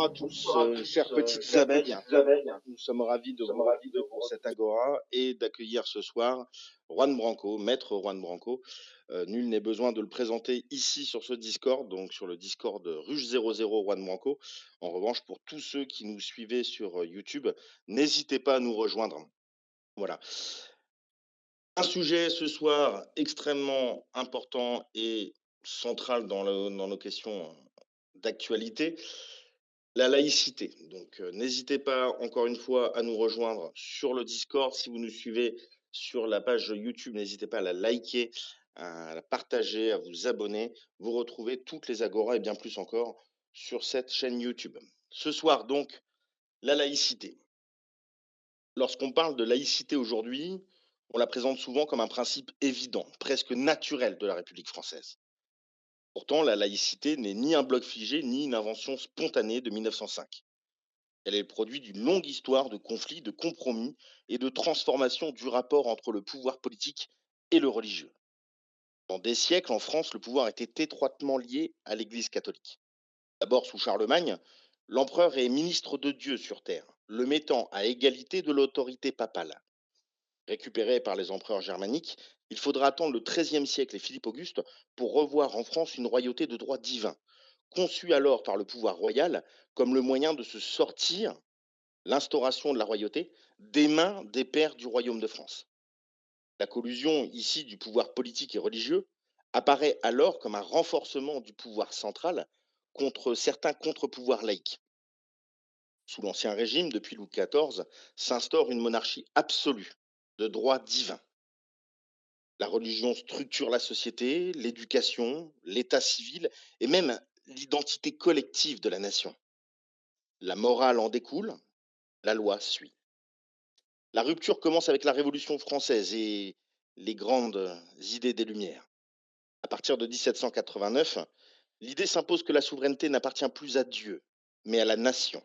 à tous, chères petites abeilles. Nous sommes ravis de vous retrouver pour cette agora et d'accueillir ce soir Juan Branco, maître Juan Branco. Nul n'est besoin de le présenter ici sur ce Discord, donc sur le Discord Ruche00 Juan Branco. En revanche, pour tous ceux qui nous suivaient sur YouTube, n'hésitez pas à nous rejoindre. Voilà. Un sujet ce soir extrêmement important et central dans nos questions d'actualité, la laïcité. Donc, n'hésitez pas, encore une fois, à nous rejoindre sur le Discord. Si vous nous suivez sur la page YouTube, n'hésitez pas à la liker, à la partager, à vous abonner. Vous retrouvez toutes les agoras et bien plus encore sur cette chaîne YouTube. Ce soir, donc, la laïcité. Lorsqu'on parle de laïcité aujourd'hui, on la présente souvent comme un principe évident, presque naturel de la République française. Pourtant, la laïcité n'est ni un bloc figé, ni une invention spontanée de 1905. Elle est le produit d'une longue histoire de conflits, de compromis et de transformation du rapport entre le pouvoir politique et le religieux. Pendant des siècles, en France, le pouvoir était étroitement lié à l'Église catholique. D'abord sous Charlemagne, l'empereur est ministre de Dieu sur terre, le mettant à égalité de l'autorité papale. Récupéré par les empereurs germaniques, il faudra attendre le XIIIe siècle et Philippe Auguste pour revoir en France une royauté de droit divin, conçue alors par le pouvoir royal comme le moyen de se sortir l'instauration de la royauté des mains des pairs du royaume de France. La collusion ici du pouvoir politique et religieux apparaît alors comme un renforcement du pouvoir central contre certains contre-pouvoirs laïques. Sous l'Ancien Régime, depuis Louis XIV, s'instaure une monarchie absolue de droit divin. La religion structure la société, l'éducation, l'état civil et même l'identité collective de la nation. La morale en découle, la loi suit. La rupture commence avec la Révolution française et les grandes idées des Lumières. À partir de 1789, l'idée s'impose que la souveraineté n'appartient plus à Dieu, mais à la nation.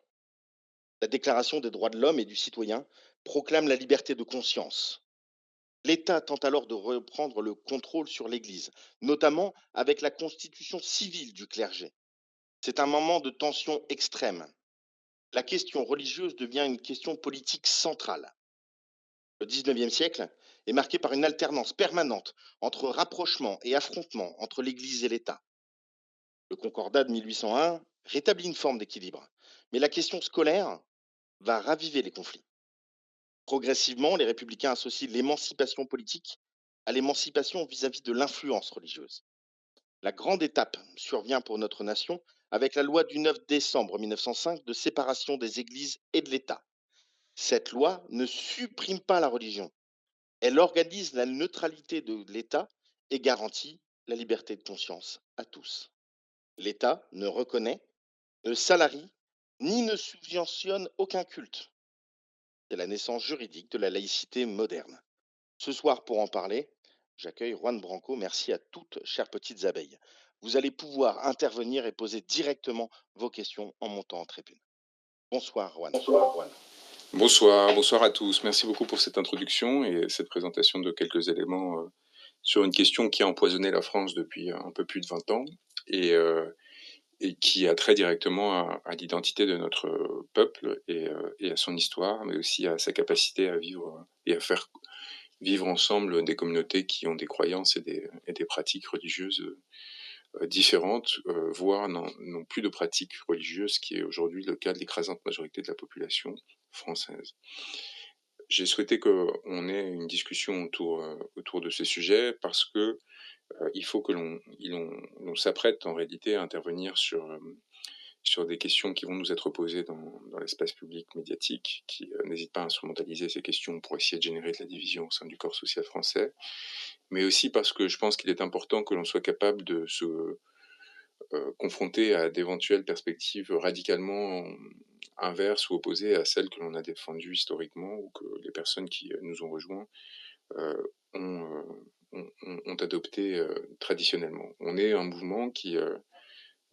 La Déclaration des droits de l'homme et du citoyen proclame la liberté de conscience. L'État tente alors de reprendre le contrôle sur l'Église, notamment avec la constitution civile du clergé. C'est un moment de tension extrême. La question religieuse devient une question politique centrale. Le XIXe siècle est marqué par une alternance permanente entre rapprochement et affrontement entre l'Église et l'État. Le Concordat de 1801 rétablit une forme d'équilibre, mais la question scolaire va raviver les conflits. Progressivement, les républicains associent l'émancipation politique à l'émancipation vis-à-vis de l'influence religieuse. La grande étape survient pour notre nation avec la loi du 9 décembre 1905 de séparation des églises et de l'État. Cette loi ne supprime pas la religion. Elle organise la neutralité de l'État et garantit la liberté de conscience à tous. L'État ne reconnaît, ne salarie, ni ne subventionne aucun culte. C'est la naissance juridique de la laïcité moderne. Ce soir, pour en parler, j'accueille Juan Branco. Merci à toutes, chères petites abeilles. Vous allez pouvoir intervenir et poser directement vos questions en montant en tribune. Bonsoir, Juan. Bonsoir à tous. Merci beaucoup pour cette introduction et cette présentation de quelques éléments sur une question qui a empoisonné la France depuis un peu plus de 20 ans et qui a trait directement à l'identité de notre peuple et à son histoire, mais aussi à sa capacité à vivre et à faire vivre ensemble des communautés qui ont des croyances et des pratiques religieuses différentes, voire n'ont plus de pratiques religieuses, qui est aujourd'hui le cas de l'écrasante majorité de la population française. J'ai souhaité qu'on ait une discussion autour de ces sujets parce que il faut que l'on s'apprête en réalité à intervenir sur des questions qui vont nous être posées dans l'espace public médiatique, qui n'hésitent pas à instrumentaliser ces questions pour essayer de générer de la division au sein du corps social français, mais aussi parce que je pense qu'il est important que l'on soit capable de se confronter à d'éventuelles perspectives radicalement inverses ou opposées à celles que l'on a défendues historiquement ou que les personnes qui nous ont rejoints euh, ont, ont adopté traditionnellement. On est un mouvement qui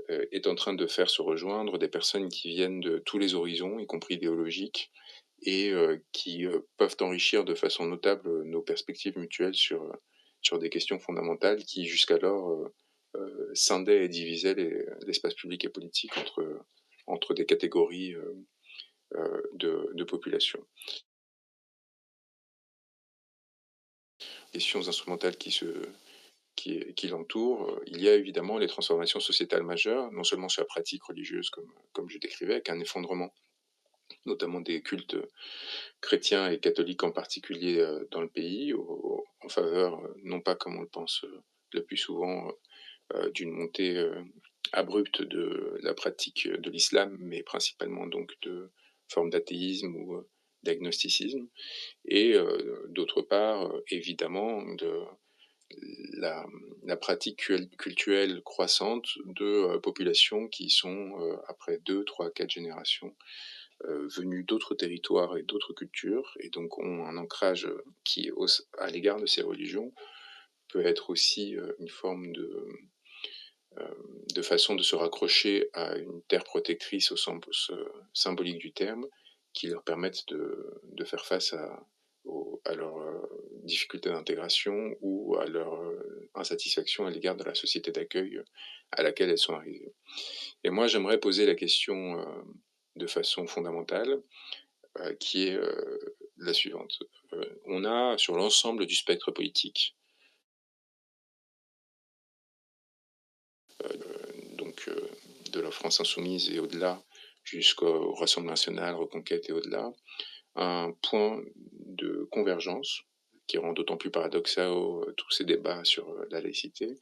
est en train de faire se rejoindre des personnes qui viennent de tous les horizons, y compris idéologiques, et qui peuvent enrichir de façon notable nos perspectives mutuelles sur des questions fondamentales qui jusqu'alors scindaient et divisaient l'espace public et politique entre entre des catégories de population. Questions instrumentales qui l'entourent, il y a évidemment les transformations sociétales majeures, non seulement sur la pratique religieuse comme je décrivais, avec un effondrement notamment des cultes chrétiens et catholiques en particulier dans le pays, en faveur, non pas comme on le pense le plus souvent, d'une montée abrupte de la pratique de l'islam, mais principalement donc de formes d'athéisme ou d'agnosticisme, et d'autre part, évidemment, de la pratique cultuelle croissante de populations qui sont, après 2, 3, 4 générations, venues d'autres territoires et d'autres cultures, et donc ont un ancrage qui, à l'égard de ces religions, peut être aussi une forme de façon de se raccrocher à une terre protectrice au sens symbolique du terme, qui leur permettent de faire face à leurs difficultés d'intégration ou à leur insatisfaction à l'égard de la société d'accueil à laquelle elles sont arrivées. Et moi, j'aimerais poser la question de façon fondamentale, qui est la suivante. On a sur l'ensemble du spectre politique, donc de la France insoumise et au-delà, jusqu'au Rassemblement national, Reconquête et au-delà, un point de convergence qui rend d'autant plus paradoxal tous ces débats sur la laïcité,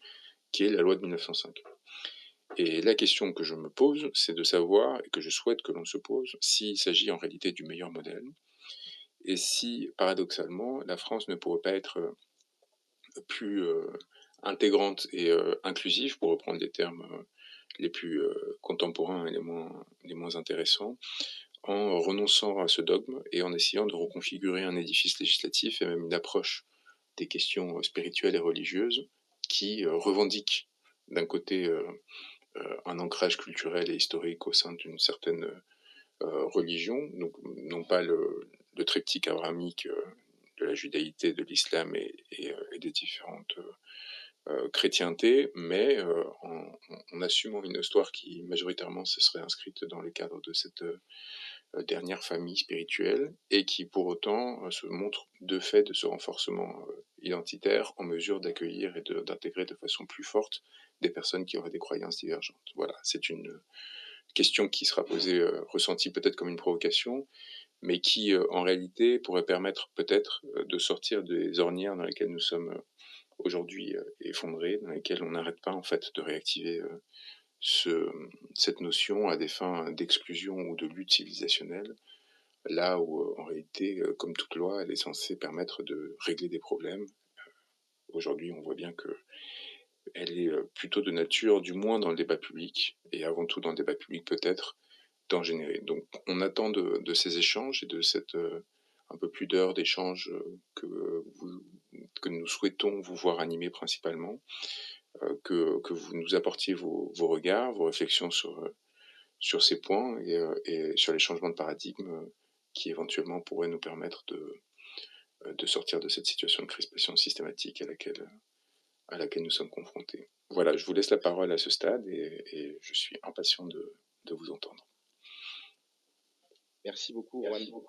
qui est la loi de 1905. Et la question que je me pose, c'est de savoir, et que je souhaite que l'on se pose, s'il s'agit en réalité du meilleur modèle, et si, paradoxalement, la France ne pourrait pas être plus intégrante et inclusive, pour reprendre les termes les plus contemporains et les moins intéressants, en renonçant à ce dogme et en essayant de reconfigurer un édifice législatif et même une approche des questions spirituelles et religieuses qui revendiquent d'un côté un ancrage culturel et historique au sein d'une certaine religion, donc non pas le triptyque abrahamique de la judaïté, de l'islam et des différentes chrétientés, mais en assumant une histoire qui majoritairement se serait inscrite dans le cadre de cette dernière famille spirituelle et qui pour autant se montre de fait de ce renforcement identitaire en mesure d'accueillir et d'intégrer de façon plus forte des personnes qui auraient des croyances divergentes. Voilà, c'est une question qui sera posée, ressentie peut-être comme une provocation, mais qui en réalité pourrait permettre peut-être de sortir des ornières dans lesquelles nous sommes aujourd'hui effondrés, dans lesquelles on n'arrête pas en fait de réactiver cette notion à des fins d'exclusion ou de lutte civilisationnelle, là où en réalité, comme toute loi, elle est censée permettre de régler des problèmes. Aujourd'hui, on voit bien que elle est plutôt de nature, du moins dans le débat public, et avant tout dans le débat public peut-être, d'en générer. Donc on attend de ces échanges et de cette un peu plus d'heures d'échanges que nous souhaitons vous voir animer principalement, que vous nous apportiez vos regards, vos réflexions sur ces points et sur les changements de paradigme qui éventuellement pourraient nous permettre de sortir de cette situation de crispation systématique à laquelle nous sommes confrontés. Voilà, je vous laisse la parole à ce stade et je suis impatient de vous entendre. Merci beaucoup, Juan. Donc,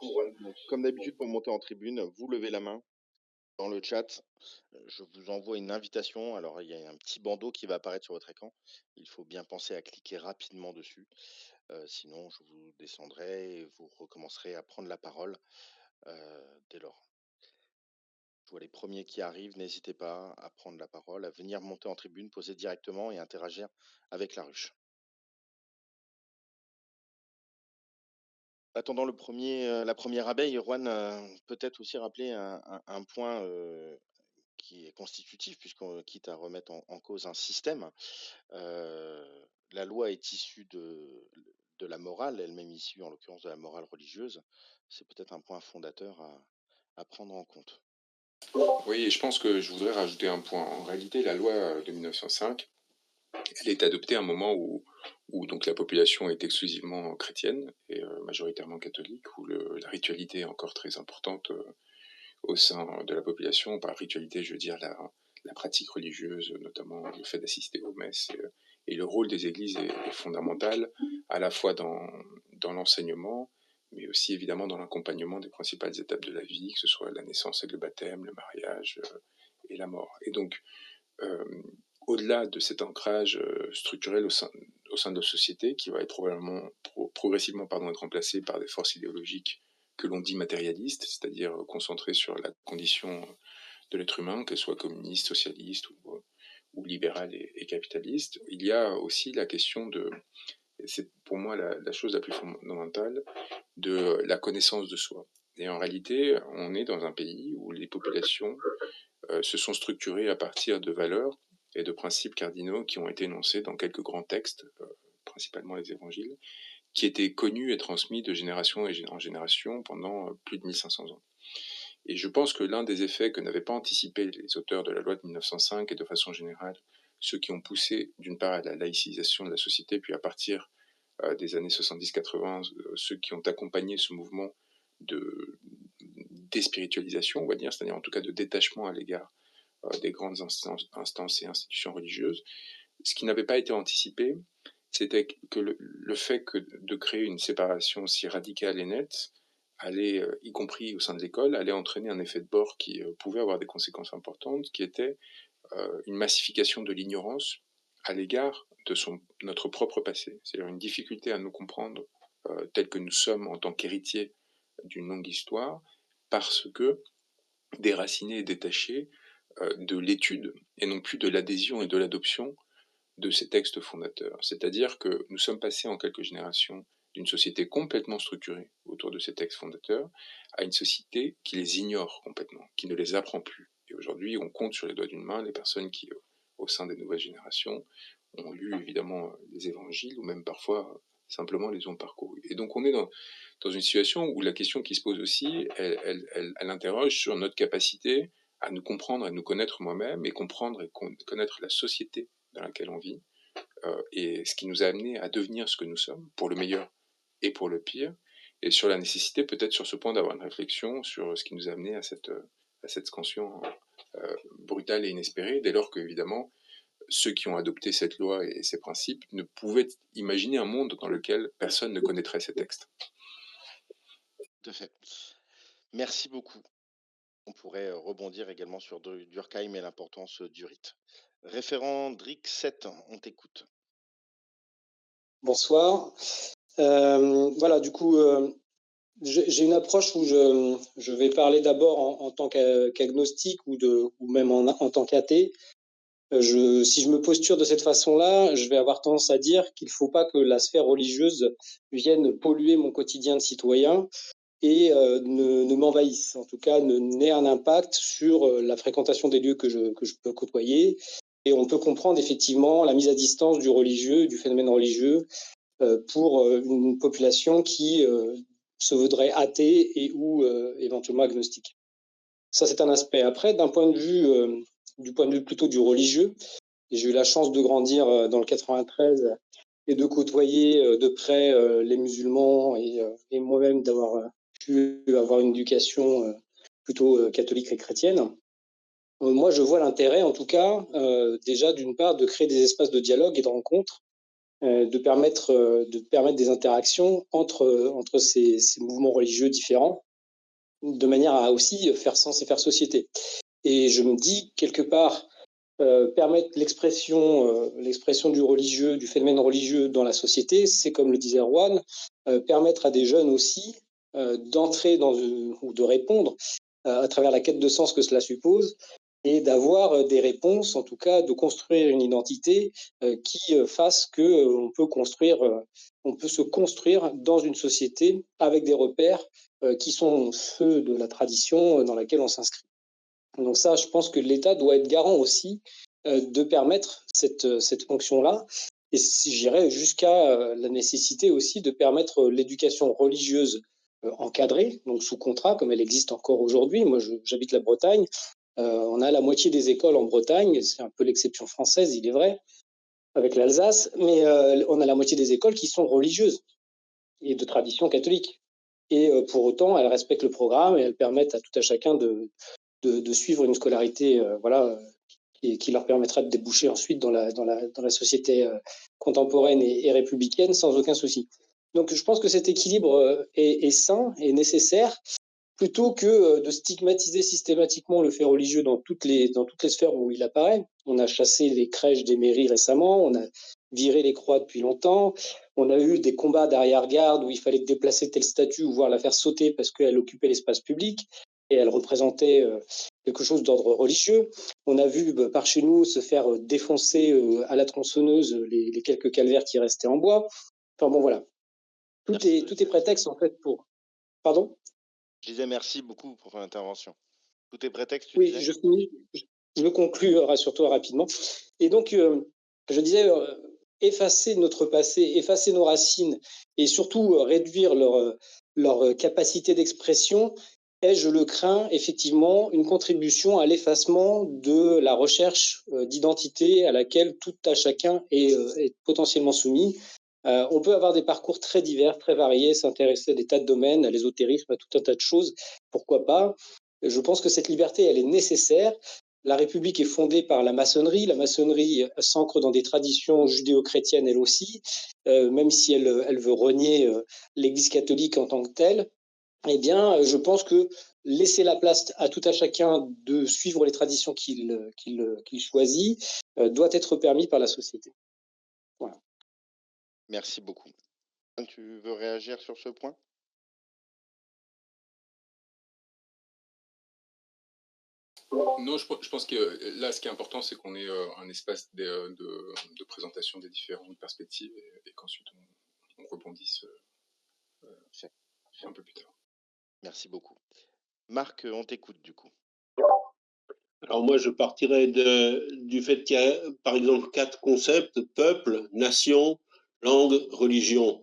comme d'habitude, pour monter en tribune, vous levez la main dans le chat. Je vous envoie une invitation. Alors, il y a un petit bandeau qui va apparaître sur votre écran. Il faut bien penser à cliquer rapidement dessus. Sinon, je vous descendrai et vous recommencerez à prendre la parole dès lors. Je vois les premiers qui arrivent. N'hésitez pas à prendre la parole, à venir monter en tribune, poser directement et interagir avec la ruche. Attendant la première abeille, Juan, peut-être aussi rappeler un point qui est constitutif, puisqu'on quitte à remettre en cause un système. La loi est issue de la morale, elle-même issue en l'occurrence de la morale religieuse. C'est peut-être un point fondateur à prendre en compte. Oui, et je pense que je voudrais rajouter un point. En réalité, la loi de 1905, elle est adoptée à un moment où donc la population est exclusivement chrétienne et majoritairement catholique, où la ritualité est encore très importante au sein de la population. Par ritualité, je veux dire la pratique religieuse, notamment le fait d'assister aux messes Et le rôle des églises est fondamental, à la fois dans l'enseignement, mais aussi évidemment dans l'accompagnement des principales étapes de la vie, que ce soit la naissance et le baptême, le mariage et la mort. Et donc, au-delà de cet ancrage structurel au sein de la société, qui va être probablement progressivement être remplacé par des forces idéologiques que l'on dit matérialistes, c'est-à-dire concentrées sur la condition de l'être humain, qu'elle soit communiste, socialiste ou libérale et capitaliste. Il y a aussi la question et c'est pour moi la chose la plus fondamentale, de la connaissance de soi. Et en réalité, on est dans un pays où les populations se sont structurées à partir de valeurs et de principes cardinaux qui ont été énoncés dans quelques grands textes, principalement les évangiles, qui étaient connus et transmis de génération en génération pendant plus de 1500 ans. Et je pense que l'un des effets que n'avaient pas anticipé les auteurs de la loi de 1905 et de façon générale, ceux qui ont poussé d'une part à la laïcisation de la société, puis à partir des années 70-80, ceux qui ont accompagné ce mouvement de déspiritualisation, on va dire, c'est-à-dire en tout cas de détachement à l'égard des grandes instances et institutions religieuses. Ce qui n'avait pas été anticipé, c'était que le fait de créer une séparation aussi radicale et nette allait, y compris au sein de l'école, allait entraîner un effet de bord qui pouvait avoir des conséquences importantes, qui était une massification de l'ignorance à l'égard de notre propre passé. C'est-à-dire une difficulté à nous comprendre tels que nous sommes en tant qu'héritiers d'une longue histoire, parce que déracinés et détachés de l'étude et non plus de l'adhésion et de l'adoption de ces textes fondateurs. C'est-à-dire que nous sommes passés en quelques générations d'une société complètement structurée autour de ces textes fondateurs à une société qui les ignore complètement, qui ne les apprend plus. Et aujourd'hui, on compte sur les doigts d'une main les personnes qui, au sein des nouvelles générations, ont lu évidemment les évangiles ou même parfois simplement les ont parcourus. Et donc on est dans une situation où la question qui se pose aussi, elle interroge sur notre capacité à nous comprendre, à nous connaître moi-même et comprendre et connaître la société dans laquelle on vit, et ce qui nous a amené à devenir ce que nous sommes, pour le meilleur et pour le pire, et sur la nécessité peut-être sur ce point d'avoir une réflexion sur ce qui nous a amené à cette scansion brutale et inespérée, dès lors que, évidemment, ceux qui ont adopté cette loi et ces principes ne pouvaient imaginer un monde dans lequel personne ne connaîtrait ces textes. Tout à fait. Merci beaucoup. On pourrait rebondir également sur Durkheim et l'importance du rite. Référent DRIC 7, on t'écoute. Bonsoir. Voilà, du coup, j'ai une approche où je vais parler d'abord en tant qu'agnostique ou même en tant qu'athée. Si je me posture de cette façon-là, je vais avoir tendance à dire qu'il ne faut pas que la sphère religieuse vienne polluer mon quotidien de citoyen et ne m'envahisse, en tout cas n'ait un impact sur la fréquentation des lieux que je peux côtoyer. Et on peut comprendre effectivement la mise à distance du religieux, du phénomène religieux, pour une population qui se voudrait athée et ou éventuellement agnostique. Ça, c'est un aspect. Après, du point de vue plutôt du religieux, et j'ai eu la chance de grandir dans le 93 et de côtoyer de près les musulmans et moi-même d'avoir pu avoir une éducation plutôt catholique et chrétienne. Moi, je vois l'intérêt, en tout cas, déjà d'une part, de créer des espaces de dialogue et de rencontre, de permettre des interactions entre ces mouvements religieux différents, de manière à aussi faire sens et faire société. Et je me dis, quelque part, permettre l'expression du religieux, du phénomène religieux dans la société, c'est, comme le disait Erwan, permettre à des jeunes aussi d'entrer ou de répondre à travers la quête de sens que cela suppose, et d'avoir des réponses, en tout cas de construire une identité qui fasse que on peut se construire dans une société avec des repères qui sont ceux de la tradition dans laquelle on s'inscrit. Donc ça, je pense que l'État doit être garant aussi de permettre cette fonction-là, et j'irais jusqu'à la nécessité aussi de permettre l'éducation religieuse encadrée, donc sous contrat, comme elle existe encore aujourd'hui. Moi, j'habite la Bretagne. On a la moitié des écoles en Bretagne, c'est un peu l'exception française, il est vrai, avec l'Alsace, mais on a la moitié des écoles qui sont religieuses et de tradition catholique. Et pour autant, elles respectent le programme et elles permettent à tout à chacun de suivre une scolarité qui leur permettra de déboucher ensuite dans la société contemporaine et républicaine sans aucun souci. Donc je pense que cet équilibre est sain et nécessaire, plutôt que de stigmatiser systématiquement le fait religieux dans toutes les sphères où il apparaît. On a chassé les crèches des mairies récemment, on a viré les croix depuis longtemps, on a eu des combats d'arrière-garde où il fallait déplacer telle statue ou voir la faire sauter parce qu'elle occupait l'espace public et elle représentait quelque chose d'ordre religieux. On a vu par chez nous se faire défoncer à la tronçonneuse les quelques calvaires qui restaient en bois. Enfin bon, voilà. Tout est prétexte en fait pour... Pardon ? Je disais merci beaucoup pour ton intervention. Tout est prétexte, tu Oui, disais ? je finis. Je veux conclure, rassure-toi rapidement. Et donc, je disais, effacer notre passé, effacer nos racines et surtout réduire leur capacité d'expression est, je le crains, effectivement, une contribution à l'effacement de la recherche d'identité à laquelle tout à chacun est potentiellement soumis. On peut avoir des parcours très divers, très variés, s'intéresser à des tas de domaines, à l'ésotérisme, à tout un tas de choses. Pourquoi pas ? Je pense que cette liberté, elle est nécessaire. La République est fondée par la maçonnerie. La maçonnerie s'ancre dans des traditions judéo-chrétiennes, elle aussi, même si elle veut renier l'Église catholique en tant que telle. Eh bien, je pense que laisser la place à tout à chacun de suivre les traditions qu'il choisit doit être permis par la société. Voilà. Merci beaucoup. Tu veux réagir sur ce point ? Non, je pense que là, ce qui est important, c'est qu'on ait un espace de présentation des différentes perspectives et qu'ensuite on rebondisse un peu plus tard. Merci beaucoup. Marc, on t'écoute du coup. Alors moi, je partirais du fait qu'il y a, par exemple, 4 concepts: peuple, nation, langue, religion.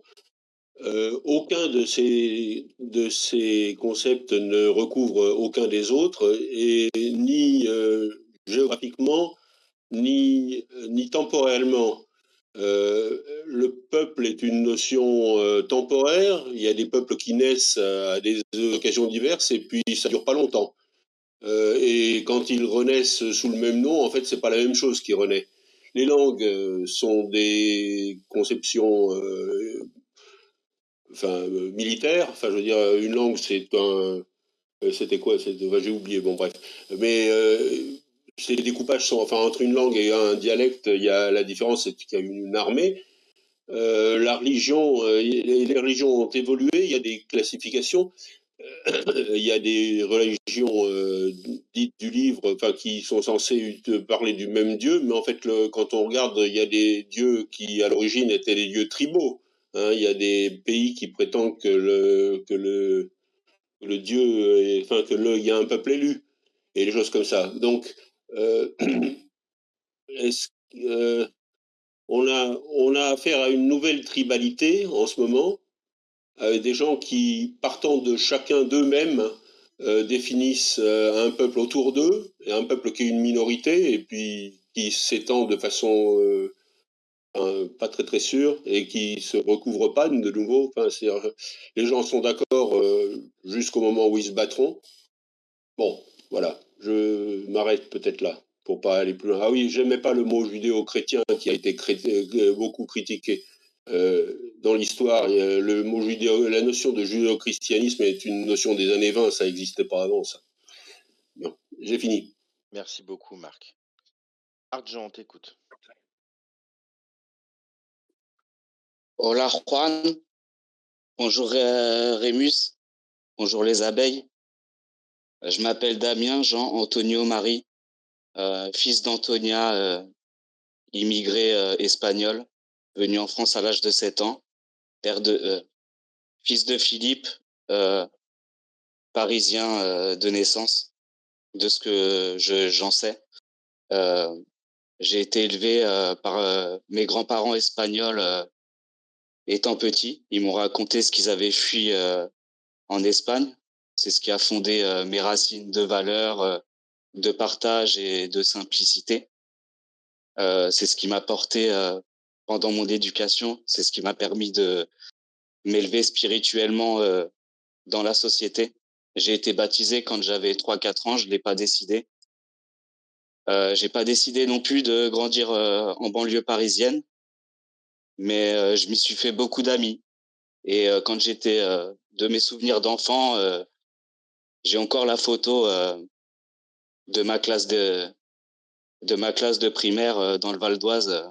Aucun de ces concepts ne recouvre aucun des autres, et ni géographiquement, ni temporellement. Le peuple est une notion temporaire. Il y a des peuples qui naissent à des occasions diverses, et puis ça dure pas longtemps. Et quand ils renaissent sous le même nom, en fait, c'est pas la même chose qui renaît. Les langues sont des conceptions militaires. Enfin, je veux dire, une langue, c'est un... C'était quoi? J'ai oublié, bon bref. Mais ces découpages sont... Enfin, entre une langue et un dialecte, il y a la différence, c'est qu'il y a une armée. La religion, les religions ont évolué, il y a des classifications. Il y a des religions dites du livre, enfin qui sont censées parler du même Dieu, mais en fait, quand on regarde, il y a des dieux qui à l'origine étaient des dieux tribaux. Hein, il y a des pays qui prétendent que le Dieu, enfin il y a un peuple élu et des choses comme ça. Donc, est-ce on a affaire à une nouvelle tribalité en ce moment, des gens qui, partant de chacun d'eux-mêmes, définissent un peuple autour d'eux, et un peuple qui est une minorité, et puis qui s'étend de façon pas très très sûre, et qui se recouvre pas de nouveau. Enfin, les gens sont d'accord jusqu'au moment où ils se battront. Bon, voilà, je m'arrête peut-être là, pour pas aller plus loin. Ah oui, j'aimais pas le mot judéo-chrétien qui a été beaucoup critiqué. Dans l'histoire, le mot la notion de judéo-christianisme est une notion des années 20, ça n'existait pas avant, ça. Bon, j'ai fini. Merci beaucoup, Marc. Argent, on t'écoute. Hola Juan, bonjour Rémus, bonjour les abeilles. Je m'appelle Damien Jean Antonio Marie, fils d'Antonia, immigré espagnol, venu en France à l'âge de 7 ans, fils de Philippe, parisien de naissance, de ce que j'en sais. J'ai été élevé par mes grands-parents espagnols étant petit. Ils m'ont raconté ce qu'ils avaient fui en Espagne. C'est ce qui a fondé mes racines de valeurs, de partage et de simplicité. C'est ce qui m'a porté pendant mon éducation. C'est ce qui m'a permis de m'élever spirituellement dans la société. J'ai été baptisé quand j'avais 3-4 ans, je ne l'ai pas décidé. J'ai pas décidé non plus de grandir en banlieue parisienne, mais je m'y suis fait beaucoup d'amis. Et quand j'étais de mes souvenirs d'enfant, j'ai encore la photo de ma classe de primaire dans le Val d'Oise.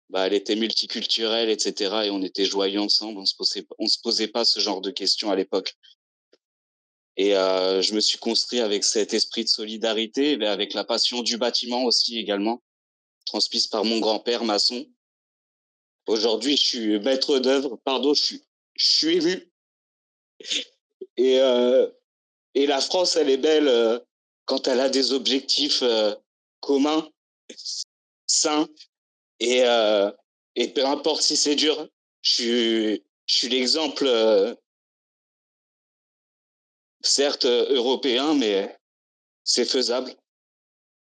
Bah, elle était multiculturelle, etc. Et on était joyeux ensemble. On se posait pas ce genre de questions à l'époque. Et je me suis construit avec cet esprit de solidarité, mais avec la passion du bâtiment aussi également, transmise par mon grand-père maçon. Aujourd'hui, je suis maître d'œuvre. Pardon, je suis élu. Et, euh, et la France, elle est belle quand elle a des objectifs communs, sains, et, euh, et peu importe si c'est dur. Je suis l'exemple, certes européen, mais c'est faisable.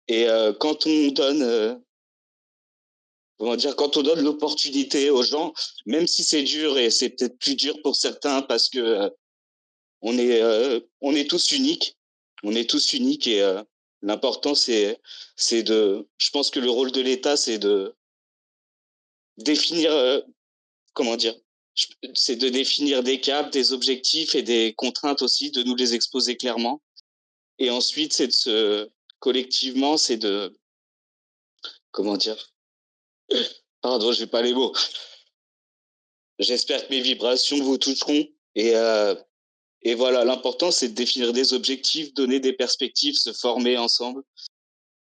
Et quand on donne, comment dire, quand on donne l'opportunité aux gens, même si c'est dur et c'est peut-être plus dur pour certains parce que on est tous uniques. On est tous uniques et l'important c'est de. Je pense que le rôle de l'État c'est de définir comment dire. C'est de définir des caps, des objectifs et des contraintes aussi, de nous les exposer clairement. Et ensuite c'est de se collectivement c'est de comment dire. Pardon, j'ai pas les mots. J'espère que mes vibrations vous toucheront et voilà, l'important c'est de définir des objectifs, donner des perspectives, se former ensemble.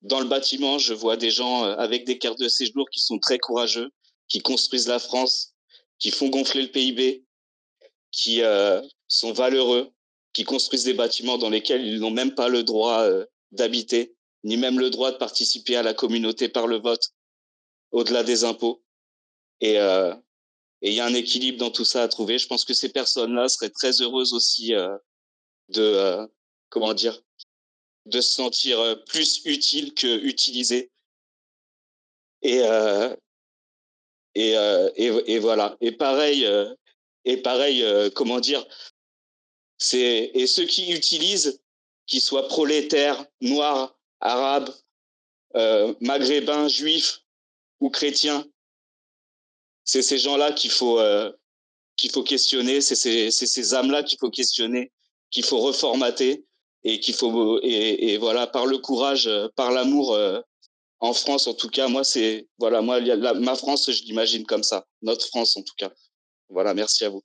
Dans le bâtiment, je vois des gens avec des cartes de séjour qui sont très courageux, qui construisent la France, qui font gonfler le PIB, qui sont valeureux, qui construisent des bâtiments dans lesquels ils n'ont même pas le droit d'habiter, ni même le droit de participer à la communauté par le vote, au-delà des impôts. Et il y a un équilibre dans tout ça à trouver. Je pense que ces personnes-là seraient très heureuses aussi de comment dire, de se sentir plus utiles que utilisées. Et et voilà. Et pareil, comment dire, et ceux qui utilisent, qu'ils soient prolétaires, noirs, arabes, maghrébins, juifs ou chrétiens, c'est ces gens-là qu'il faut questionner, c'est ces âmes-là qu'il faut questionner, qu'il faut reformater et voilà, par le courage, par l'amour. En France, en tout cas, moi, c'est voilà, moi, ma France, je l'imagine comme ça, notre France, en tout cas. Voilà, merci à vous.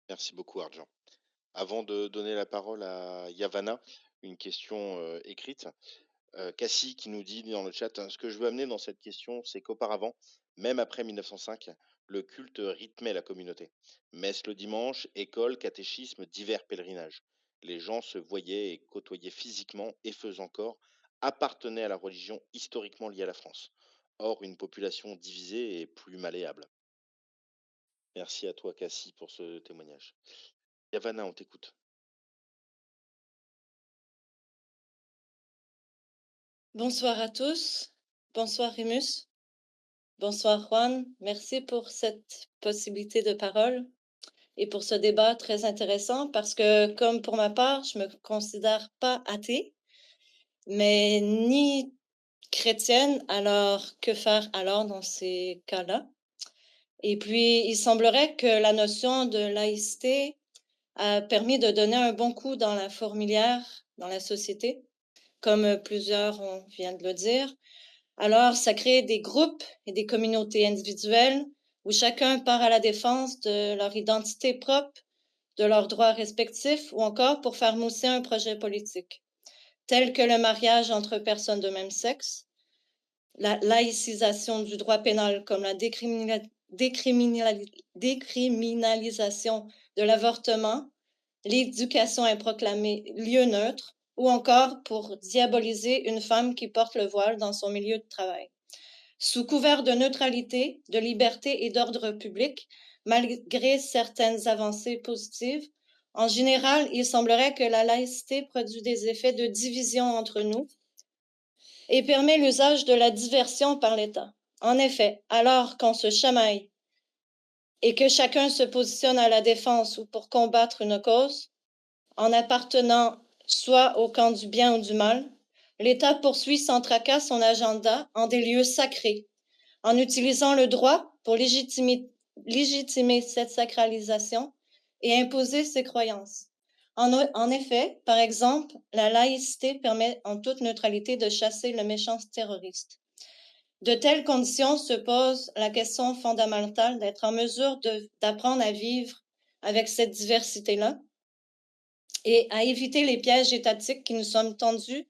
Merci beaucoup, Arjan. Avant de donner la parole à Yavanna, une question écrite. Cassie qui nous dit dans le chat, ce que je veux amener dans cette question, c'est qu'auparavant, même après 1905, le culte rythmait la communauté. Messe le dimanche, école, catéchisme, divers pèlerinages. Les gens se voyaient et côtoyaient physiquement et faisant corps, appartenaient à la religion historiquement liée à la France. Or, une population divisée est plus malléable. Merci à toi, Cassie, pour ce témoignage. Yavanna, on t'écoute. Bonsoir à tous. Bonsoir Remus. Bonsoir Juan. Merci pour cette possibilité de parole et pour ce débat très intéressant parce que, comme pour ma part, je me considère pas athée, mais ni chrétienne. Alors, que faire alors dans ces cas-là? Et puis, il semblerait que la notion de laïcité a permis de donner un bon coup dans la fourmilière dans la société, comme plusieurs viennent de le dire. Alors, ça crée des groupes et des communautés individuelles où chacun part à la défense de leur identité propre, de leurs droits respectifs ou encore pour faire mousser un projet politique, tel que le mariage entre personnes de même sexe, la laïcisation du droit pénal comme la décriminalisation de l'avortement, l'éducation improclamée lieu neutre, ou encore pour diaboliser une femme qui porte le voile dans son milieu de travail. Sous couvert de neutralité, de liberté et d'ordre public, malgré certaines avancées positives, en général, il semblerait que la laïcité produit des effets de division entre nous et permet l'usage de la diversion par l'État. En effet, alors qu'on se chamaille et que chacun se positionne à la défense ou pour combattre une cause, en appartenant soit au camp du bien ou du mal, l'État poursuit sans tracas son agenda en des lieux sacrés, en utilisant le droit pour légitimer cette sacralisation et imposer ses croyances. En effet, par exemple, la laïcité permet en toute neutralité de chasser le méchant terroriste. De telles conditions se pose la question fondamentale d'être en mesure d'apprendre à vivre avec cette diversité-là et à éviter les pièges étatiques qui nous sont tendus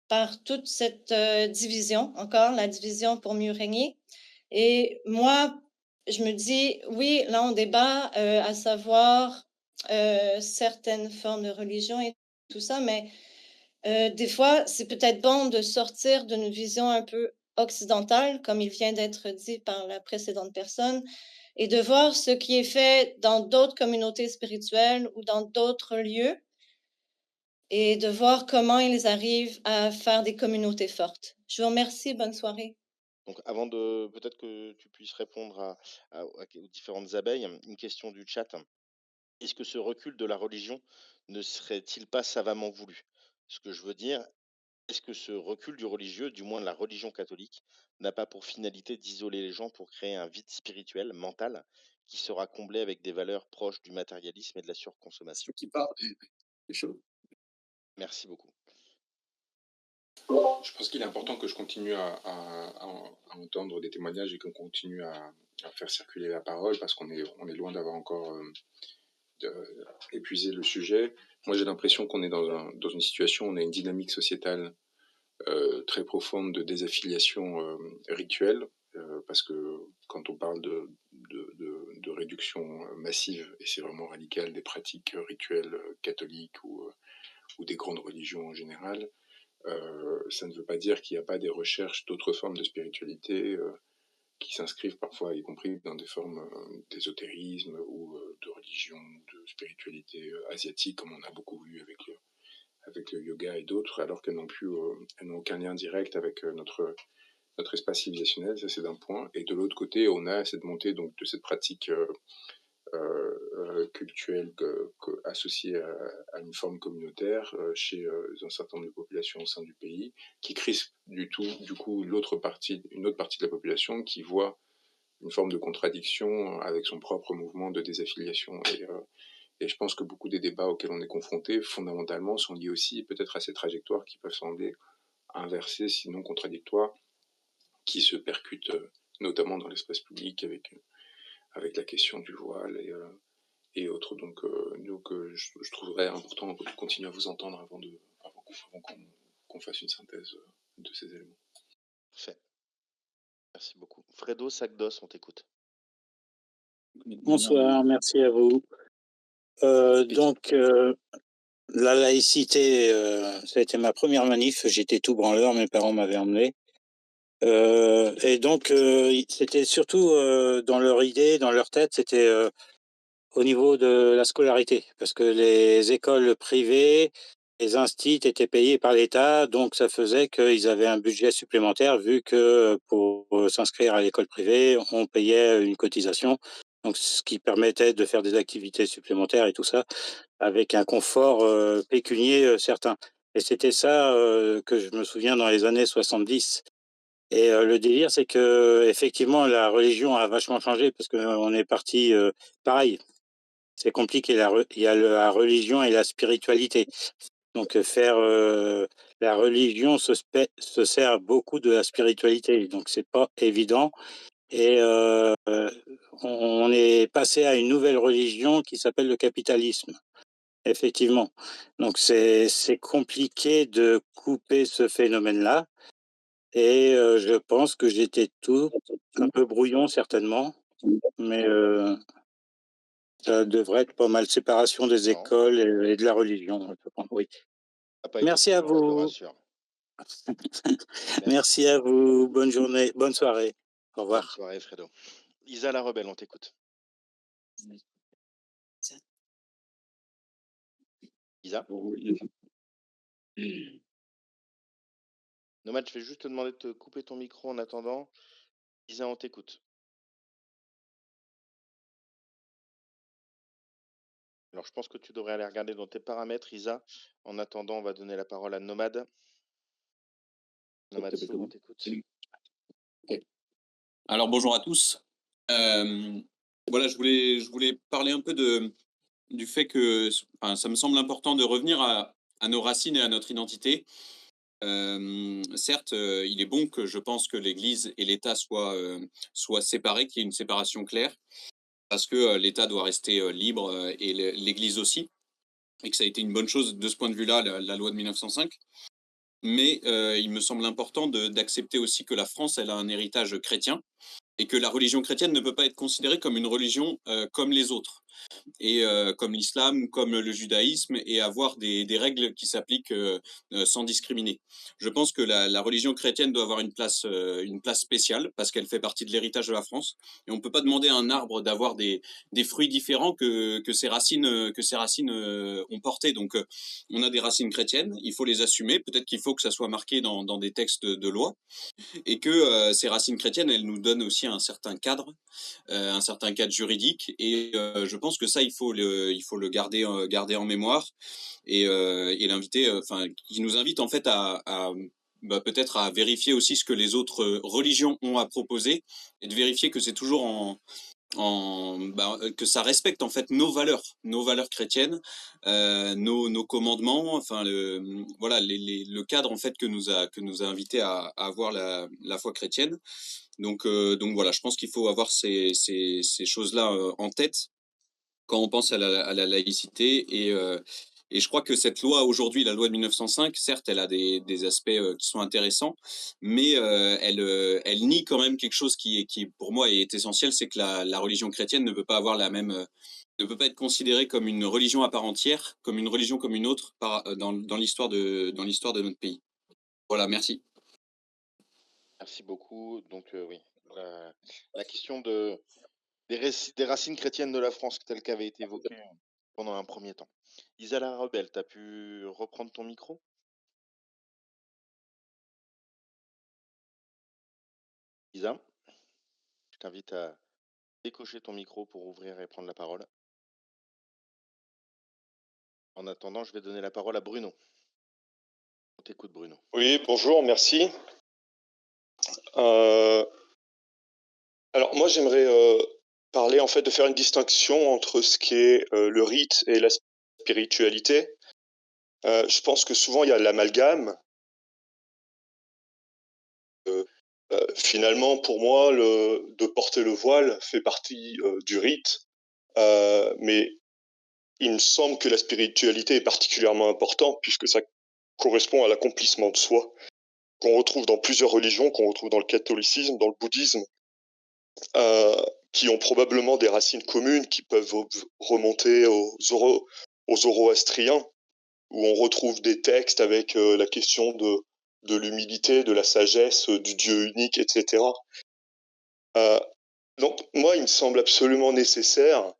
par toute cette division, encore la division pour mieux régner. Et moi, je me dis, oui, là, on débat à savoir certaines formes de religion et tout ça, mais des fois, c'est peut-être bon de sortir d'une vision un peu occidentale, comme il vient d'être dit par la précédente personne, et de voir ce qui est fait dans d'autres communautés spirituelles ou dans d'autres lieux, et de voir comment ils arrivent à faire des communautés fortes. Je vous remercie. Bonne soirée. Donc, avant de peut-être que tu puisses répondre aux différentes abeilles, une question du chat. Est-ce que ce recul de la religion ne serait-il pas savamment voulu? Ce que je veux dire, est-ce que ce recul du religieux, du moins de la religion catholique, n'a pas pour finalité d'isoler les gens pour créer un vide spirituel, mental, qui sera comblé avec des valeurs proches du matérialisme et de la surconsommation? Qui parle, c'est chaud. Merci beaucoup. Je pense qu'il est important que je continue à entendre des témoignages et qu'on continue à faire circuler la parole parce qu'on est loin d'avoir encore épuisé le sujet. Moi, j'ai l'impression qu'on est dans une situation, on a une dynamique sociétale très profonde de désaffiliation rituelle, parce que quand on parle de réduction massive, et c'est vraiment radical, des pratiques rituelles catholiques ou des grandes religions en général, ça ne veut pas dire qu'il n'y a pas des recherches d'autres formes de spiritualité qui s'inscrivent parfois, y compris dans des formes d'ésotérisme ou de religion, de spiritualité asiatique, comme on a beaucoup vu avec le yoga et d'autres, alors qu'elles n'ont aucun lien direct avec notre espace civilisationnel, ça c'est d'un point. Et de l'autre côté, on a cette montée donc de cette pratique culturelle associée à une forme communautaire chez un certain nombre de populations au sein du pays, qui crispe du coup une autre partie de la population qui voit une forme de contradiction avec son propre mouvement de désaffiliation. Et je pense que beaucoup des débats auxquels on est confronté, fondamentalement, sont liés aussi peut-être à ces trajectoires qui peuvent sembler inversées, sinon contradictoires, qui se percutent notamment dans l'espace public avec la question du voile et autres. Donc je trouverais important de continuer à vous entendre avant qu'on fasse une synthèse de ces éléments. Parfait. Merci beaucoup. Fredo Sagdos, on t'écoute. Bonsoir, merci à vous. Donc, la laïcité, ça a été ma première manif. J'étais tout branleur, mes parents m'avaient emmené. Et donc, c'était surtout dans leur idée, dans leur tête, c'était au niveau de la scolarité, parce que les écoles privées, les instituts étaient payés par l'État, donc ça faisait qu'ils avaient un budget supplémentaire, vu que pour s'inscrire à l'école privée, on payait une cotisation, donc ce qui permettait de faire des activités supplémentaires et tout ça, avec un confort pécunier certain. Et c'était ça que je me souviens dans les années 70. Et le délire, c'est que effectivement, la religion a vachement changé, parce qu'on est parti pareil. C'est compliqué. Il y a la religion et la spiritualité. Donc faire la religion se sert beaucoup de la spiritualité. Donc c'est pas évident. Et on est passé à une nouvelle religion qui s'appelle le capitalisme. Effectivement. Donc c'est compliqué de couper ce phénomène-là. Et je pense que j'étais tout un peu brouillon certainement, mais ça devrait être pas mal. Séparation des Non. écoles et de la religion, je pense. Oui. Merci à Je te vous. rassure. Merci à vous. Bonne journée, bonne soirée. Au revoir. Bonne soirée, Fredo. Isa la rebelle, on t'écoute. Isa? Nomade, je vais juste te demander de te couper ton micro en attendant. Isa, on t'écoute. Alors, je pense que tu devrais aller regarder dans tes paramètres, Isa. En attendant, on va donner la parole à Nomade. Mathieu, on t'écoute. Okay. Alors bonjour à tous. Voilà, je voulais parler un peu du fait que, enfin, ça me semble important de revenir à nos racines et à notre identité. Certes, il est bon que je pense que l'Église et l'État soient séparés, qu'il y ait une séparation claire, parce que l'État doit rester libre et l'Église aussi, et que ça a été une bonne chose de ce point de vue-là, la loi de 1905. Mais il me semble important d'accepter aussi que la France, elle a un héritage chrétien, et que la religion chrétienne ne peut pas être considérée comme une religion comme les autres, et comme l'islam, comme le judaïsme, et avoir des règles qui s'appliquent sans discriminer. Je pense que la religion chrétienne doit avoir une place spéciale, parce qu'elle fait partie de l'héritage de la France, et on ne peut pas demander à un arbre d'avoir des fruits différents que ses racines ont porté. Donc on a des racines chrétiennes, il faut les assumer, peut-être qu'il faut que ça soit marqué dans des textes de loi, et que ces racines chrétiennes, elles nous donnent aussi un certain cadre juridique, et je pense que ça, il faut le garder en mémoire, et l'inviter, qui nous invite en fait à peut-être à vérifier aussi ce que les autres religions ont à proposer, et de vérifier que c'est toujours que ça respecte en fait nos valeurs chrétiennes, nos commandements, enfin le cadre en fait que nous a invité à avoir la foi chrétienne. Donc voilà, je pense qu'il faut avoir ces choses-là en tête quand on pense à la laïcité, et je crois que cette loi aujourd'hui, la loi de 1905, certes, elle a des aspects qui sont intéressants, mais elle nie quand même quelque chose qui pour moi est essentiel, c'est que la religion chrétienne ne peut pas avoir ne peut pas être considérée comme une religion à part entière, comme une religion comme une autre dans l'histoire de notre pays. Voilà, merci. Merci beaucoup. Donc oui, la question des racines chrétiennes de la France telle qu'avait été évoquée pendant un premier temps. Isala Rebelle, tu as pu reprendre ton micro? Isa, je t'invite à décocher ton micro pour ouvrir et prendre la parole. En attendant, je vais donner la parole à Bruno. On t'écoute, Bruno. Oui, bonjour, merci. Alors moi, j'aimerais parler en fait de faire une distinction entre ce qui est le rite et la spiritualité. Je pense que souvent il y a l'amalgame. Finalement, pour moi, de porter le voile fait partie du rite, mais il me semble que la spiritualité est particulièrement importante puisque ça correspond à l'accomplissement de soi, qu'on retrouve dans plusieurs religions, qu'on retrouve dans le catholicisme, dans le bouddhisme, qui ont probablement des racines communes qui peuvent remonter aux zoroastriens, où on retrouve des textes avec la question de l'humilité, de la sagesse, du Dieu unique, etc. Donc moi, il me semble absolument nécessaire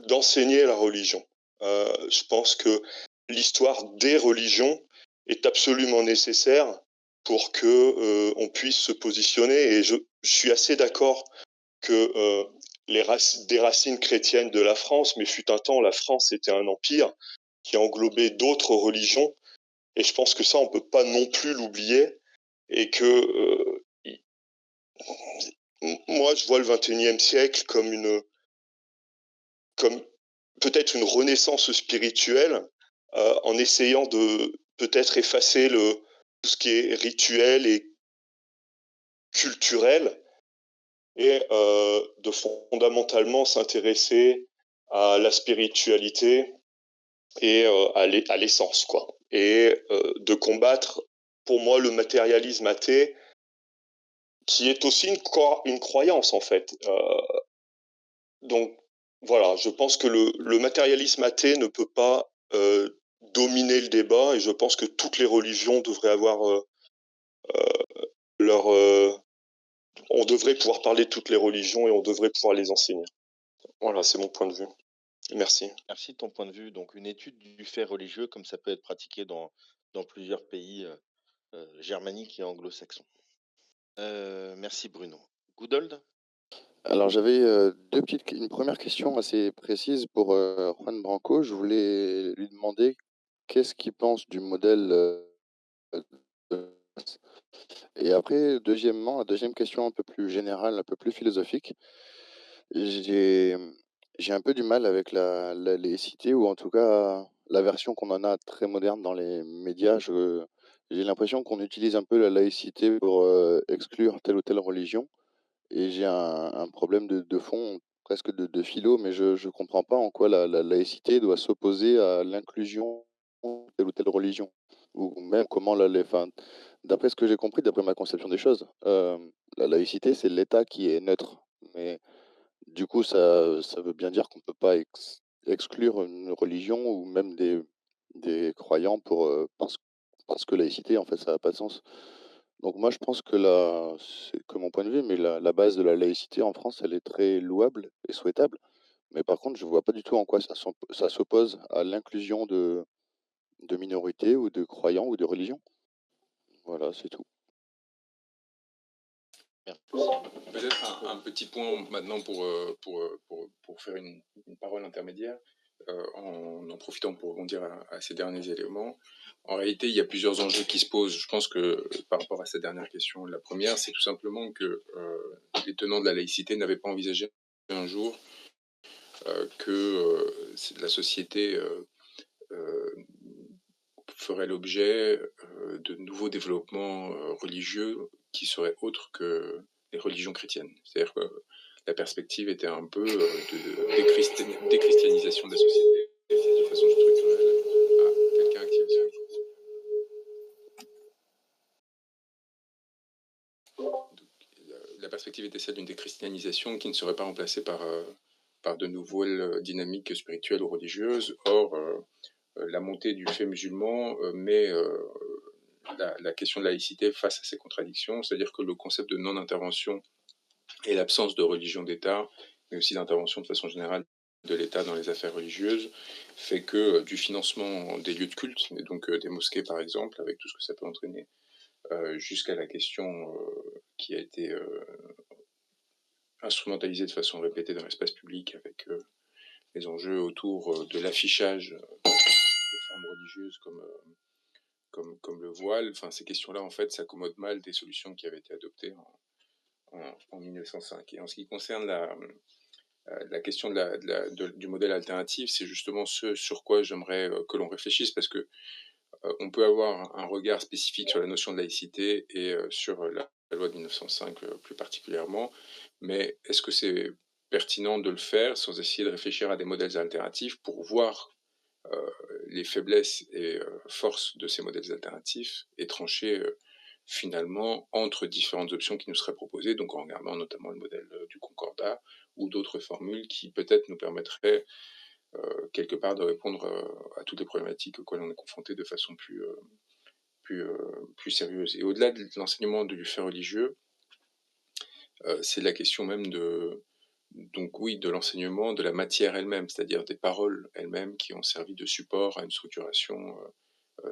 d'enseigner la religion. Je pense que l'histoire des religions est absolument nécessaire pour que on puisse se positionner. Et je suis assez d'accord que des racines chrétiennes de la France, mais fut un temps, la France était un empire qui englobait d'autres religions. Et je pense que ça, on peut pas non plus l'oublier. Et que moi, je vois le XXIe siècle comme peut-être une renaissance spirituelle, en essayant de peut-être effacer tout ce qui est rituel et culturel, et de fondamentalement s'intéresser à la spiritualité et à l'essence, quoi. Et de combattre, pour moi, le matérialisme athée, qui est aussi une croyance, en fait. Donc, voilà, je pense que le matérialisme athée ne peut pas dominer le débat, et je pense que toutes les religions devraient avoir on devrait pouvoir parler de toutes les religions et on devrait pouvoir les enseigner. Voilà, c'est mon point de vue. Merci. Merci de ton point de vue. Donc une étude du fait religieux, comme ça peut être pratiqué dans plusieurs pays germaniques et anglo-saxons. Merci Bruno. Goodold? Alors j'avais une première question assez précise pour Juan Branco. Je voulais lui demander qu'est-ce qu'il pense du modèle de Et après, deuxièmement, la deuxième question un peu plus générale, un peu plus philosophique, j'ai j'ai un peu du mal avec la laïcité ou en tout cas la version qu'on en a très moderne dans les médias. J'ai l'impression qu'on utilise un peu la laïcité pour, exclure telle ou telle religion et j'ai un problème de fond, presque de philo, mais je comprends pas en quoi la laïcité doit s'opposer à l'inclusion de telle ou telle religion ou même comment d'après ce que j'ai compris, d'après ma conception des choses, la laïcité, c'est l'État qui est neutre. Mais du coup, ça veut bien dire qu'on peut pas exclure une religion ou même des croyants parce que laïcité, en fait, ça a pas de sens. Donc moi, je pense que c'est que mon point de vue, mais la base de la laïcité en France, elle est très louable et souhaitable. Mais par contre, je vois pas du tout en quoi ça s'oppose à l'inclusion de minorités ou de croyants ou de religions. Voilà, c'est tout. Peut-être un petit point maintenant pour faire une parole intermédiaire, en profitant pour rebondir à ces derniers éléments. En réalité, il y a plusieurs enjeux qui se posent. Je pense que par rapport à cette dernière question, la première, c'est tout simplement que les tenants de la laïcité n'avaient pas envisagé un jour que la société ferait l'objet de nouveaux développements religieux qui seraient autres que les religions chrétiennes. C'est-à-dire que la perspective était un peu de déchristianisation de la société de façon structurelle. Ah, quelqu'un active son micro. La perspective était celle d'une déchristianisation qui ne serait pas remplacée par de nouvelles dynamiques spirituelles ou religieuses. Or, la montée du fait musulman met la question de laïcité face à ces contradictions, c'est-à-dire que le concept de non-intervention et l'absence de religion d'État, mais aussi d'intervention de façon générale de l'État dans les affaires religieuses, fait que du financement des lieux de culte, et donc des mosquées par exemple, avec tout ce que ça peut entraîner, jusqu'à la question qui a été instrumentalisée de façon répétée dans l'espace public avec les enjeux autour de l'affichage de formes religieuses comme le voile. Enfin, ces questions-là, en fait, s'accommodent mal des solutions qui avaient été adoptées en 1905. Et en ce qui concerne la question du modèle alternatif, c'est justement ce sur quoi j'aimerais que l'on réfléchisse, parce que on peut avoir un regard spécifique sur la notion de laïcité et sur la loi de 1905 plus particulièrement, mais est-ce que c'est pertinent de le faire sans essayer de réfléchir à des modèles alternatifs pour voir les faiblesses et forces de ces modèles alternatifs et trancher finalement entre différentes options qui nous seraient proposées, donc en regardant notamment le modèle du Concordat ou d'autres formules qui peut-être nous permettraient quelque part de répondre à toutes les problématiques auxquelles on est confronté de façon plus sérieuse. Et au-delà de l'enseignement du fait religieux, c'est la question même donc oui, de l'enseignement, de la matière elle-même, c'est-à-dire des paroles elles-mêmes qui ont servi de support à une structuration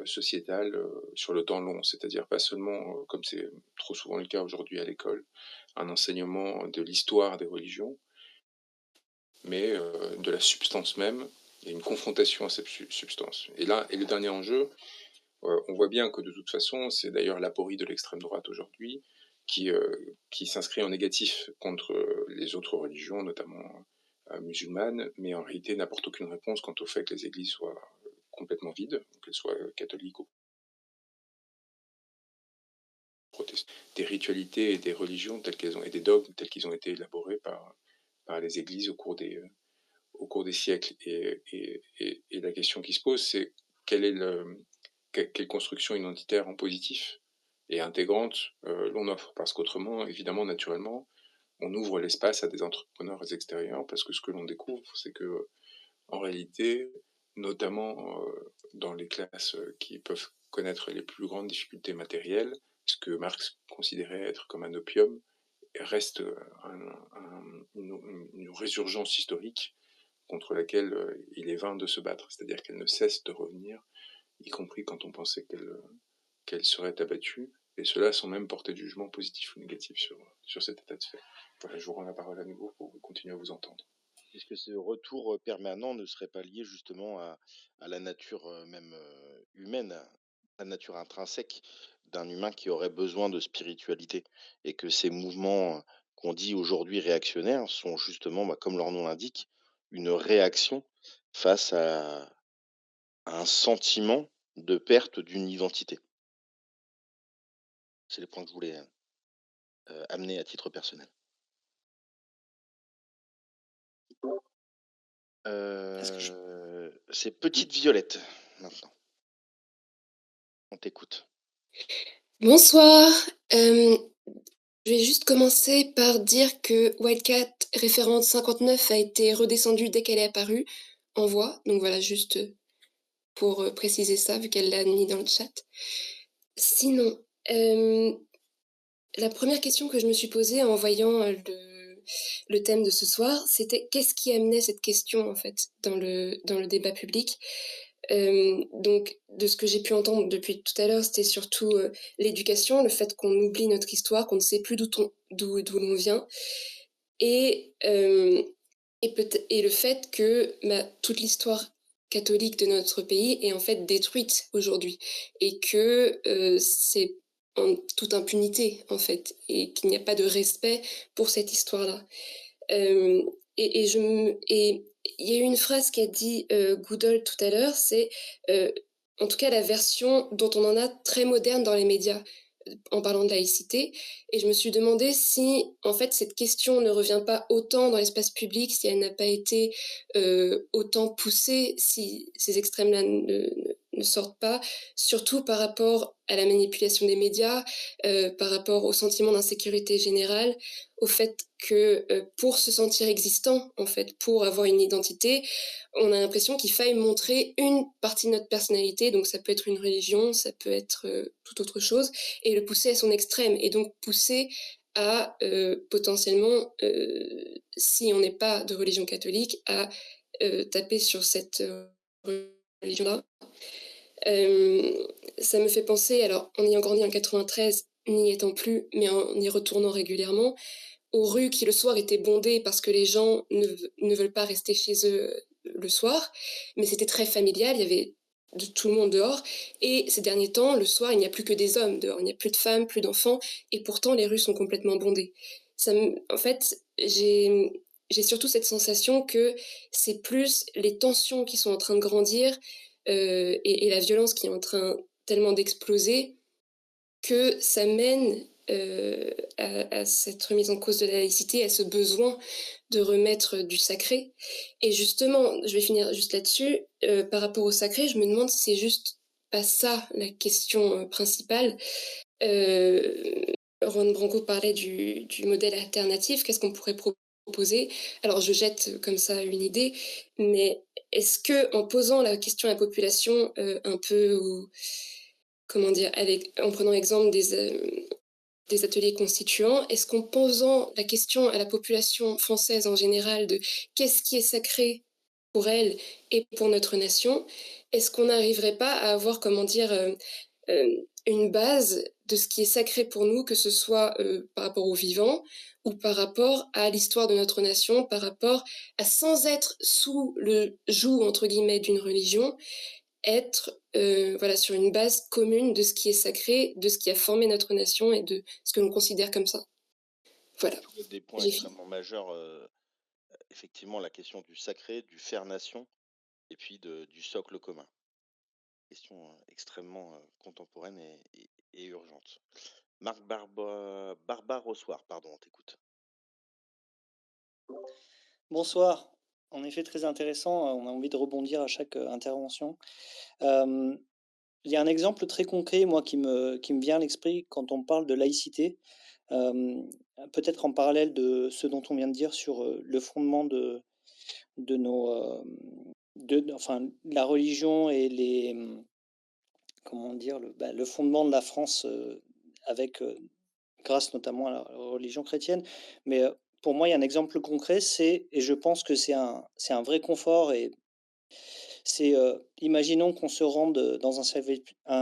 sociétale sur le temps long, c'est-à-dire pas seulement, comme c'est trop souvent le cas aujourd'hui à l'école, un enseignement de l'histoire des religions, mais de la substance même et une confrontation à cette substance. Et le dernier enjeu, on voit bien que de toute façon, c'est d'ailleurs l'aporie de l'extrême droite aujourd'hui qui s'inscrit en négatif contre les autres religions, notamment musulmanes, mais en réalité n'apporte aucune réponse quant au fait que les églises soient complètement vides, qu'elles soient catholiques ou protestantes. Des ritualités et des religions et des dogmes tels qu'ils ont été élaborés par les églises au cours des siècles. Et la question qui se pose, c'est quelle construction identitaire en positif et intégrante l'on offre. Parce qu'autrement, évidemment, naturellement, on ouvre l'espace à des entrepreneurs extérieurs, parce que ce que l'on découvre, c'est que en réalité, notamment dans les classes qui peuvent connaître les plus grandes difficultés matérielles, ce que Marx considérait être comme un opium reste une résurgence historique contre laquelle il est vain de se battre, c'est-à-dire qu'elle ne cesse de revenir, y compris quand on pensait qu'elle serait abattue, et cela sans même porter de jugement positif ou négatif sur cet état de fait. Voilà, je vous rends la parole à nouveau pour continuer à vous entendre. Est-ce que ce retour permanent ne serait pas lié justement à la nature même humaine, à la nature intrinsèque d'un humain qui aurait besoin de spiritualité et que ces mouvements qu'on dit aujourd'hui réactionnaires sont justement, comme leur nom l'indique, une réaction face à un sentiment de perte d'une identité. C'est les points que je voulais amener à titre personnel. C'est Petite Violette maintenant. On t'écoute. Bonsoir. Je vais juste commencer par dire que Wildcat référente 59 a été redescendue dès qu'elle est apparue en voix. Donc voilà, juste pour préciser ça, vu qu'elle l'a mis dans le chat. Sinon, la première question que je me suis posée en voyant le thème de ce soir, c'était qu'est-ce qui amenait cette question en fait dans le débat public. Donc, de ce que j'ai pu entendre depuis tout à l'heure, c'était surtout l'éducation, le fait qu'on oublie notre histoire, qu'on ne sait plus d'où l'on vient, et le fait que toute l'histoire catholique de notre pays est en fait détruite aujourd'hui, et que c'est en toute impunité en fait, et qu'il n'y a pas de respect pour cette histoire-là. Et il y a eu une phrase qu'a dit Goodall tout à l'heure, c'est en tout cas la version dont on en a très moderne dans les médias en parlant de laïcité. Et je me suis demandé si en fait cette question ne revient pas autant dans l'espace public, si elle n'a pas été autant poussée, si ces extrêmes-là ne sortent pas, surtout par rapport à la manipulation des médias, par rapport au sentiment d'insécurité générale, au fait que pour se sentir existant, en fait, pour avoir une identité, on a l'impression qu'il faille montrer une partie de notre personnalité, donc ça peut être une religion, ça peut être toute autre chose, et le pousser à son extrême, et donc pousser à potentiellement, si on n'est pas de religion catholique, à taper sur cette religion-là. Ça me fait penser, alors en ayant grandi en 93, n'y étant plus, mais en y retournant régulièrement, aux rues qui le soir étaient bondées parce que les gens ne veulent pas rester chez eux le soir, mais c'était très familial, il y avait de tout le monde dehors, et ces derniers temps, le soir, il n'y a plus que des hommes dehors, il n'y a plus de femmes, plus d'enfants, et pourtant les rues sont complètement bondées. En fait, j'ai surtout cette sensation que c'est plus les tensions qui sont en train de grandir et la violence qui est en train tellement d'exploser que ça mène à cette remise en cause de la laïcité, à ce besoin de remettre du sacré. Et justement, je vais finir juste là-dessus, par rapport au sacré, je me demande si c'est juste pas ça la question principale. Juan Branco parlait du modèle alternatif, qu'est-ce qu'on pourrait proposer? Alors je jette comme ça une idée, mais est-ce que en posant la question à la population un peu, ou comment dire, en prenant l'exemple des ateliers constituants, est-ce qu'en posant la question à la population française en général de qu'est-ce qui est sacré pour elle et pour notre nation, est-ce qu'on n'arriverait pas à avoir, comment dire, une base de ce qui est sacré pour nous, que ce soit par rapport au vivant ou par rapport à l'histoire de notre nation, par rapport à, sans être sous le joug, entre guillemets, d'une religion, être voilà, sur une base commune de ce qui est sacré, de ce qui a formé notre nation et de ce que l'on considère comme ça. Voilà. Des points extrêmement majeurs, effectivement, la question du sacré, du faire nation, et puis du socle commun. Question extrêmement contemporaine et urgente. Marc Barbar-Rossoir, pardon, on t'écoute. Bonsoir. En effet, très intéressant. On a envie de rebondir à chaque intervention. Il y a un exemple très concret, moi, qui me vient à l'esprit quand on parle de laïcité. Peut-être en parallèle de ce dont on vient de dire sur le fondement de nos, enfin, la religion et les, comment dire, le fondement de la France avec, grâce notamment à la religion chrétienne. Mais pour moi, il y a un exemple concret, et je pense que c'est un vrai confort, et c'est, imaginons qu'on se rende dans un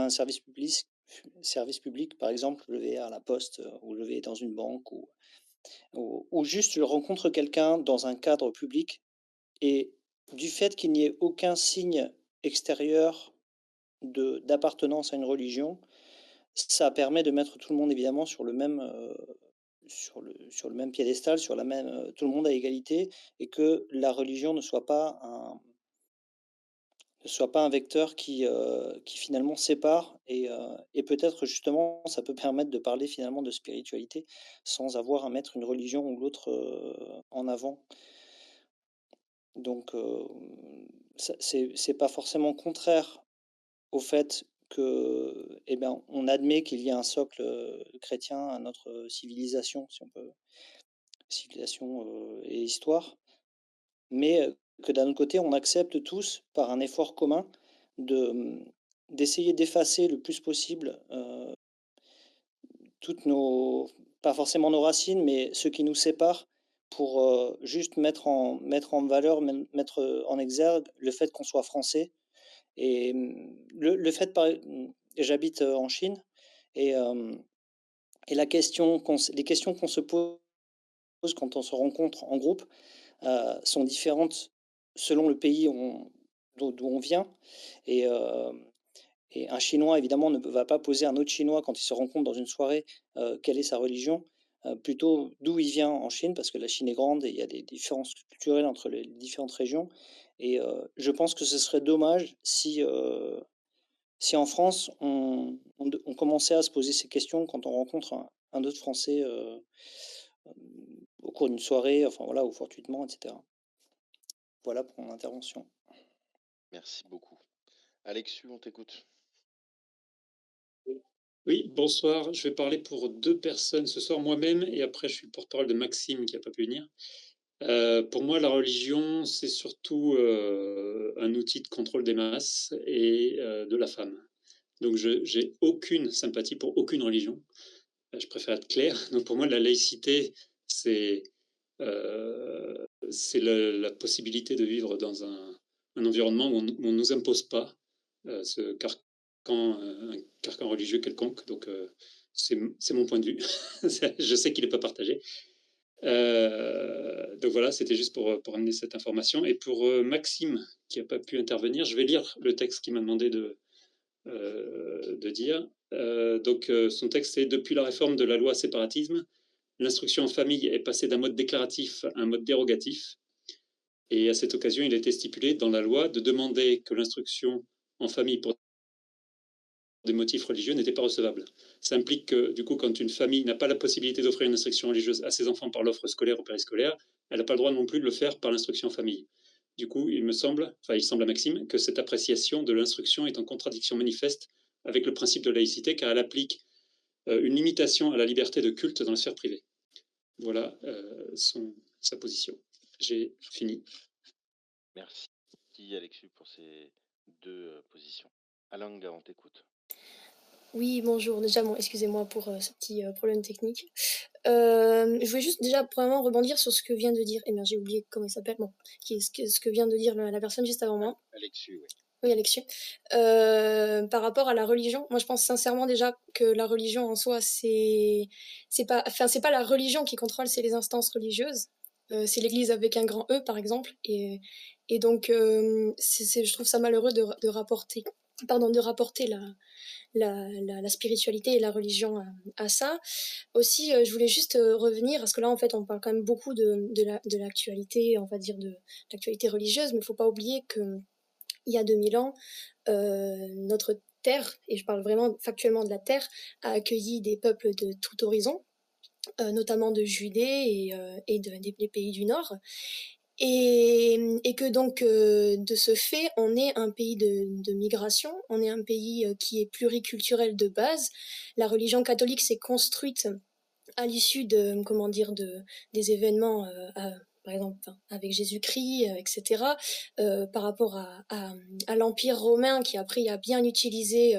service public, par exemple, je vais à la poste, ou je vais dans une banque, ou juste je rencontre quelqu'un dans un cadre public, et du fait qu'il n'y ait aucun signe extérieur d'appartenance à une religion, ça permet de mettre tout le monde évidemment sur le même, piédestal, sur la même, tout le monde à égalité, et que la religion ne soit pas un vecteur qui finalement sépare, et peut-être justement ça peut permettre de parler finalement de spiritualité sans avoir à mettre une religion ou l'autre, en avant. Donc c'est pas forcément contraire au fait que, eh bien, on admet qu'il y a un socle, chrétien à notre civilisation, si on peut, civilisation, et histoire, mais que d'un autre côté, on accepte tous, par un effort commun, d'essayer d'effacer le plus possible, toutes nos, pas forcément nos racines, mais ce qui nous sépare, pour, juste mettre en valeur, mettre, en exergue le fait qu'on soit français. Et le fait j'habite, en Chine, et la question les questions qu'on se pose quand on se rencontre en groupe, sont différentes selon le pays d'où on vient, et un Chinois évidemment ne va pas poser à un autre Chinois quand ils se rencontrent dans une soirée, quelle est sa religion, plutôt d'où il vient en Chine, parce que la Chine est grande et il y a des différences culturelles entre les différentes régions, et je pense que ce serait dommage si en France, on commençait à se poser ces questions quand on rencontre un autre Français, au cours d'une soirée, enfin voilà, ou fortuitement, etc. Voilà pour mon intervention. Merci beaucoup. Alexu, on t'écoute. Oui, bonsoir. Je vais parler pour 2 personnes ce soir, moi-même, et après je suis le porte-parole de Maxime qui n'a pas pu venir. Pour moi, la religion, c'est surtout un outil de contrôle des masses et de la femme. Donc j'ai aucune sympathie pour aucune religion. Je préfère être clair. Donc pour moi, la laïcité, c'est la possibilité de vivre dans un environnement où on ne nous impose pas un carcan religieux quelconque. Donc c'est mon point de vue. Je sais qu'il n'est pas partagé. Donc voilà, c'était juste pour amener cette information. Et pour Maxime, qui n'a pas pu intervenir, je vais lire le texte qu'il m'a demandé de dire. Donc son texte est « Depuis la réforme de la loi séparatisme, l'instruction en famille est passée d'un mode déclaratif à un mode dérogatif. Et à cette occasion, il a été stipulé dans la loi de demander que l'instruction en famille pour des motifs religieux n'était pas recevable. Ça implique que, du coup, quand une famille n'a pas la possibilité d'offrir une instruction religieuse à ses enfants par l'offre scolaire ou périscolaire, elle n'a pas le droit non plus de le faire par l'instruction en famille. Du coup, il semble à Maxime que cette appréciation de l'instruction est en contradiction manifeste avec le principe de laïcité, car elle applique une limitation à la liberté de culte dans la sphère privée. Voilà sa position. J'ai fini. Merci Alexu pour ces 2 positions. Alanga, on t'écoute. Oui, bonjour. Déjà, bon, excusez-moi pour ce petit problème technique. Je voulais juste déjà premièrement rebondir sur ce que vient de dire. Eh bien, j'ai oublié comment il s'appelle. Bon, ce que vient de dire la personne juste avant moi. Alexu, oui. Oui, Alexis. Par rapport à la religion, moi je pense sincèrement déjà que la religion en soi, c'est pas la religion qui contrôle, c'est les instances religieuses. C'est l'Église avec un grand E, par exemple. Et donc, je trouve ça malheureux de rapporter la spiritualité et la religion à ça. Aussi, je voulais juste revenir, parce que là, en fait, on parle quand même beaucoup de l'actualité, on va dire de l'actualité religieuse, mais il ne faut pas oublier que il y a 2000 ans, notre terre, et je parle vraiment factuellement de la terre, a accueilli des peuples de tout horizon, notamment de Judée et des pays du Nord. Et que donc, de ce fait, on est un pays de migration, on est un pays qui est pluriculturel de base. La religion catholique s'est construite à l'issue des événements par exemple avec Jésus-Christ, etc., par rapport à l'Empire romain qui après a bien utilisé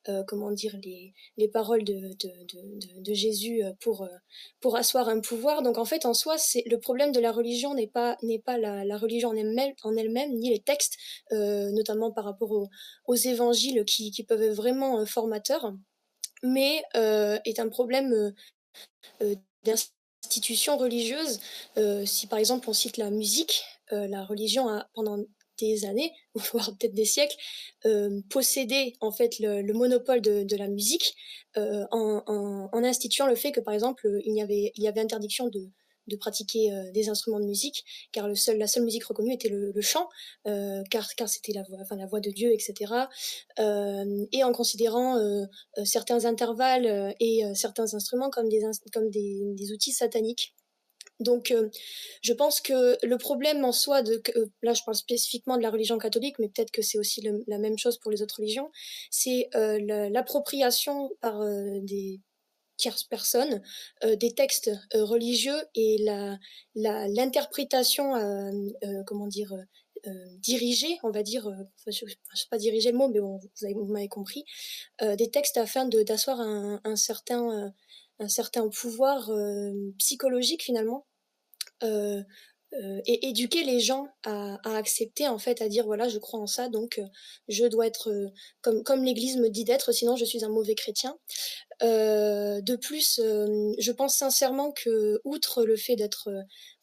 les paroles de Jésus pour asseoir un pouvoir. Donc en fait, en soi, le problème de la religion n'est pas la religion en elle-même, ni les textes, notamment par rapport aux évangiles qui peuvent être vraiment formateurs, mais est un problème d'institutions religieuses. Si par exemple on cite la musique, la religion a pendant des années, voire peut-être des siècles, possédait en fait le monopole de la musique en instituant le fait que, par exemple, il y avait interdiction de pratiquer des instruments de musique, car la seule musique reconnue était le chant, car c'était la voix de Dieu, etc. Et en considérant certains intervalles et certains instruments comme des outils sataniques. Donc, je pense que le problème en soi, là je parle spécifiquement de la religion catholique, mais peut-être que c'est aussi la même chose pour les autres religions, c'est l'appropriation par des tierces personnes des textes religieux et l'interprétation, comment dire, dirigée, on va dire, je ne sais pas diriger le mot, mais bon, vous m'avez compris, des textes afin d'asseoir un certain pouvoir psychologique finalement, et éduquer les gens à accepter, en fait, à dire voilà, je crois en ça, donc je dois être comme l'Église me dit d'être, sinon je suis un mauvais chrétien. De plus, je pense sincèrement que, outre le fait d'être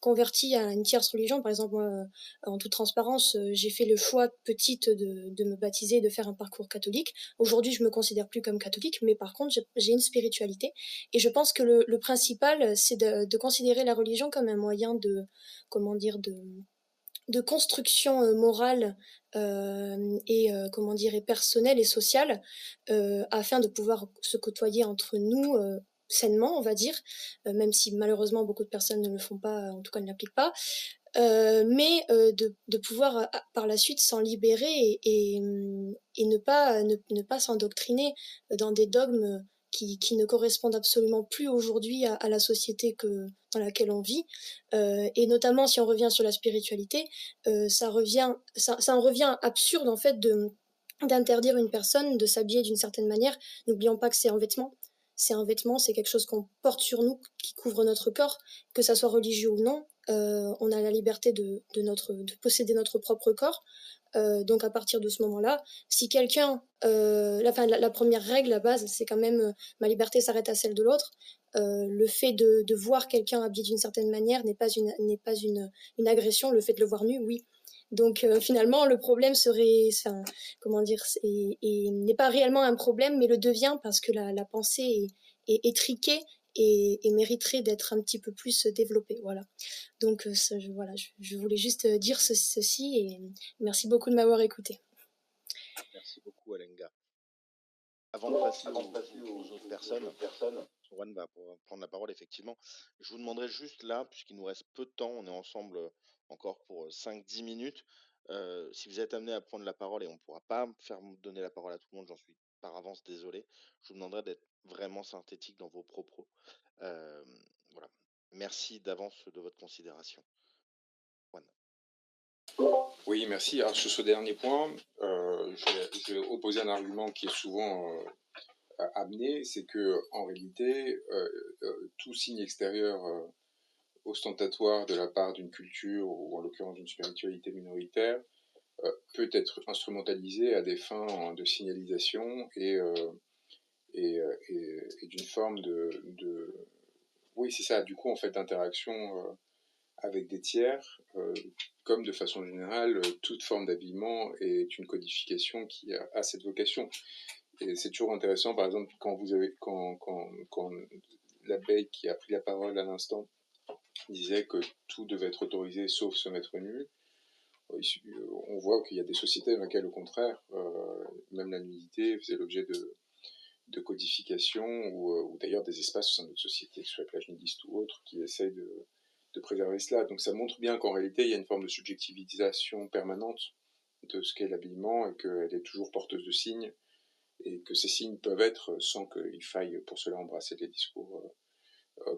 convertie à une tierce religion, par exemple, moi, en toute transparence, j'ai fait le choix petite de me baptiser, de faire un parcours catholique. Aujourd'hui, je me considère plus comme catholique, mais par contre, j'ai une spiritualité. Et je pense que le principal, c'est de considérer la religion comme un moyen de, comment dire, de construction morale et comment dire, et personnelle et sociale, afin de pouvoir se côtoyer entre nous sainement, on va dire, même si malheureusement beaucoup de personnes ne le font pas, en tout cas ne l'appliquent pas, mais de pouvoir par la suite s'en libérer et ne pas s'endoctriner dans des dogmes qui ne correspondent absolument plus aujourd'hui à la société dans laquelle on vit. Et notamment, si on revient sur la spiritualité, ça en revient absurde, en fait, d'interdire une personne de s'habiller d'une certaine manière. N'oublions pas que c'est un vêtement. C'est un vêtement, c'est quelque chose qu'on porte sur nous, qui couvre notre corps, que ça soit religieux ou non. On a la liberté de posséder notre propre corps. Donc à partir de ce moment-là, si quelqu'un, la première règle, la base, c'est quand même ma liberté s'arrête à celle de l'autre. Le fait de voir quelqu'un habillé d'une certaine manière n'est pas une agression. Le fait de le voir nu, oui. Donc finalement, le problème serait, comment dire, n'est pas réellement un problème, mais le devient parce que la pensée est étriquée et mériterait d'être un petit peu plus développée. Voilà. Donc voilà, je voulais juste dire ceci et merci beaucoup de m'avoir écouté. Merci beaucoup, Alenga. Avant de passer aux autres personnes, Juan va prendre la parole, effectivement. Je vous demanderai juste là, puisqu'il nous reste peu de temps, on est ensemble encore pour 5-10 minutes. Si vous êtes amené à prendre la parole et on ne pourra pas faire donner la parole à tout le monde, j'en suis par avance désolé. Je vous demanderai d'être vraiment synthétique dans vos propos. Voilà. Merci d'avance de votre considération. Juan. Oui, merci. Alors, sur ce dernier point, je vais opposer un argument qui est souvent amené, c'est que en réalité, tout signe extérieur ostentatoire de la part d'une culture, ou en l'occurrence d'une spiritualité minoritaire, peut être instrumentalisé à des fins de signalisation et d'une forme de... Oui, c'est ça, du coup, en fait, d'interaction avec des tiers, comme de façon générale, toute forme d'habillement est une codification qui a cette vocation. Et c'est toujours intéressant, par exemple, quand l'abeille qui a pris la parole à l'instant disait que tout devait être autorisé sauf se mettre nu. On voit qu'il y a des sociétés dans lesquelles, au contraire, même la nudité faisait l'objet de codification, ou d'ailleurs des espaces au sein de notre société, que ce soit plage nudiste ou autre, qui essayent de préserver cela. Donc ça montre bien qu'en réalité, il y a une forme de subjectivisation permanente de ce qu'est l'habillement et qu'elle est toujours porteuse de signes, et que ces signes peuvent être, sans qu'il faille pour cela embrasser les discours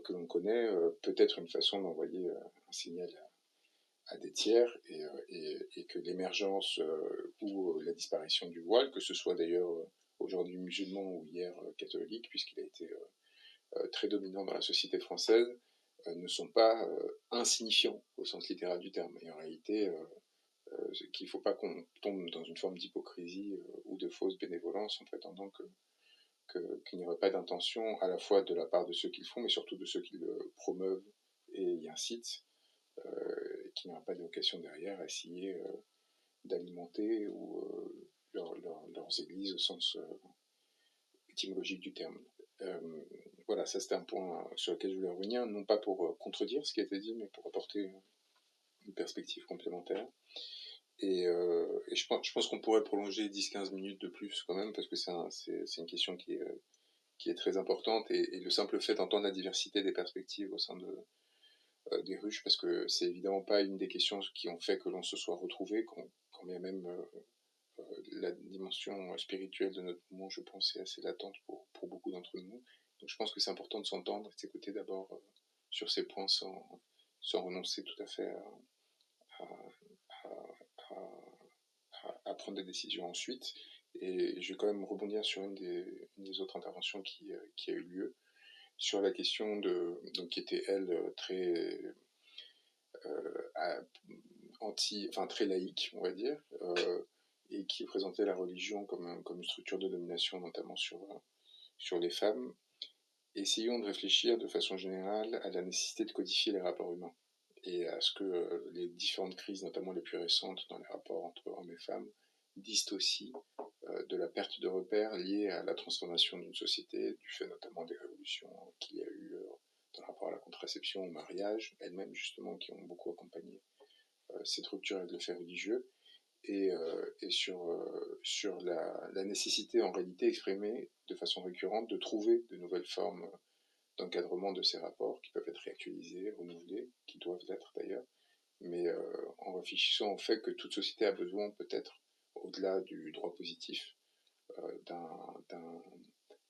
que l'on connaît, peut-être une façon d'envoyer un signal à des tiers, et que l'émergence ou la disparition du voile, que ce soit d'ailleurs aujourd'hui musulman ou hier catholique, puisqu'il a été très dominant dans la société française, ne sont pas insignifiants au sens littéral du terme. Et en réalité, qu'il ne faut pas qu'on tombe dans une forme d'hypocrisie ou de fausse bénévolence en prétendant qu'il n'y aurait pas d'intention à la fois de la part de ceux qui le font, mais surtout de ceux qui le promeuvent et y incitent, qui n'aura pas de vocation derrière à essayer d'alimenter ou leurs églises au sens étymologique du terme. Voilà, ça c'était un point sur lequel je voulais revenir, non pas pour contredire ce qui a été dit, mais pour apporter une perspective complémentaire. Et je pense qu'on pourrait prolonger 10-15 minutes de plus quand même, parce que c'est une question qui est très importante, et le simple fait d'entendre la diversité des perspectives au sein des ruches, parce que c'est évidemment pas une des questions qui ont fait que l'on se soit retrouvé, quand bien même la dimension spirituelle de notre mouvement, je pense, est assez latente pour beaucoup d'entre nous. Donc je pense que c'est important de s'entendre et de s'écouter d'abord sur ces points sans renoncer tout à fait à prendre des décisions ensuite. Et je vais quand même rebondir sur une des autres interventions qui a eu lieu, sur la question donc qui était, elle, très très laïque, on va dire, et qui présentait la religion comme une structure de domination, notamment sur les femmes. Essayons de réfléchir de façon générale à la nécessité de codifier les rapports humains, et à ce que les différentes crises, notamment les plus récentes dans les rapports entre hommes et femmes, disent aussi de la perte de repères liée à la transformation d'une société, du fait notamment des révolutions qu'il y a eu dans le rapport à la contraception, au mariage, elles-mêmes justement, qui ont beaucoup accompagné cette rupture avec le fait religieux, et sur la nécessité en réalité exprimée de façon récurrente de trouver de nouvelles formes d'encadrement de ces rapports qui peuvent être réactualisés, renouvelés, qui doivent l'être d'ailleurs, mais en réfléchissant au fait que toute société a besoin peut-être, au-delà du droit positif,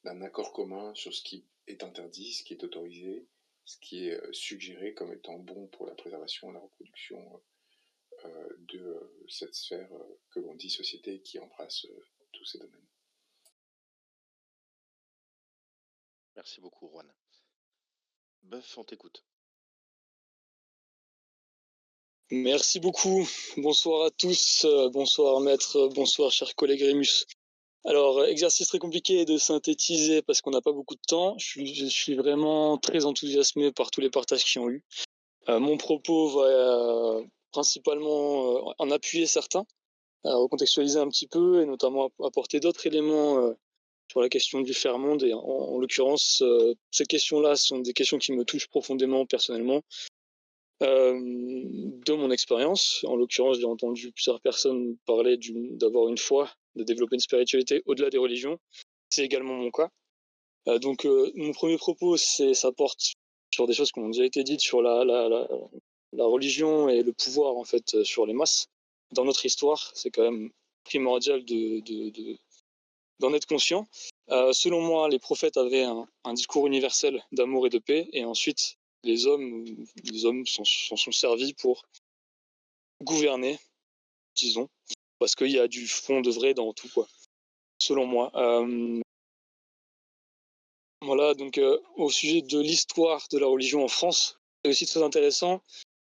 d'un accord commun sur ce qui est interdit, ce qui est autorisé, ce qui est suggéré comme étant bon pour la préservation et la reproduction de cette sphère que l'on dit société, qui embrasse tous ces domaines. Merci beaucoup, Juan. Bœuf, on t'écoute. Merci beaucoup. Bonsoir à tous. Bonsoir maître. Bonsoir chers collègues Rémus. Alors, exercice très compliqué de synthétiser parce qu'on n'a pas beaucoup de temps. Je suis vraiment très enthousiasmé par tous les partages qui ont eu. Mon propos va principalement en appuyer certains, recontextualiser un petit peu et notamment apporter d'autres éléments sur la question du faire-monde. Et en l'occurrence, ces questions-là sont des questions qui me touchent profondément personnellement. De mon expérience, en l'occurrence, j'ai entendu plusieurs personnes parler d'avoir une foi, de développer une spiritualité au-delà des religions. C'est également mon cas. Donc, mon premier propos, ça porte sur des choses qui ont déjà été dites sur la religion et le pouvoir, en fait, sur les masses. Dans notre histoire, c'est quand même primordial d'en être conscient. Selon moi, les prophètes avaient un discours universel d'amour et de paix, et ensuite, les hommes s'en sont servis pour gouverner, disons, parce qu'il y a du fond de vrai dans tout, quoi, selon moi. Voilà, donc au sujet de l'histoire de la religion en France, c'est aussi très intéressant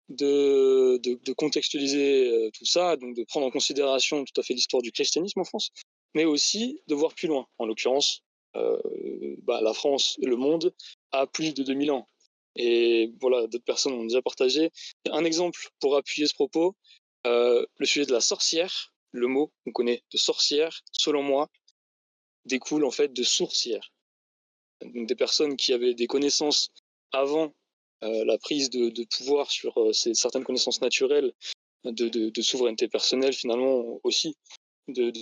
de contextualiser tout ça, donc de prendre en considération tout à fait l'histoire du christianisme en France, mais aussi de voir plus loin. En l'occurrence, la France et le monde a plus de 2000 ans. Et voilà, d'autres personnes ont déjà partagé. Un exemple pour appuyer ce propos, le sujet de la sorcière, le mot qu'on connaît de sorcière, selon moi, découle en fait de sourcière. Donc des personnes qui avaient des connaissances avant la prise de pouvoir sur certaines connaissances naturelles, de souveraineté personnelle finalement aussi, de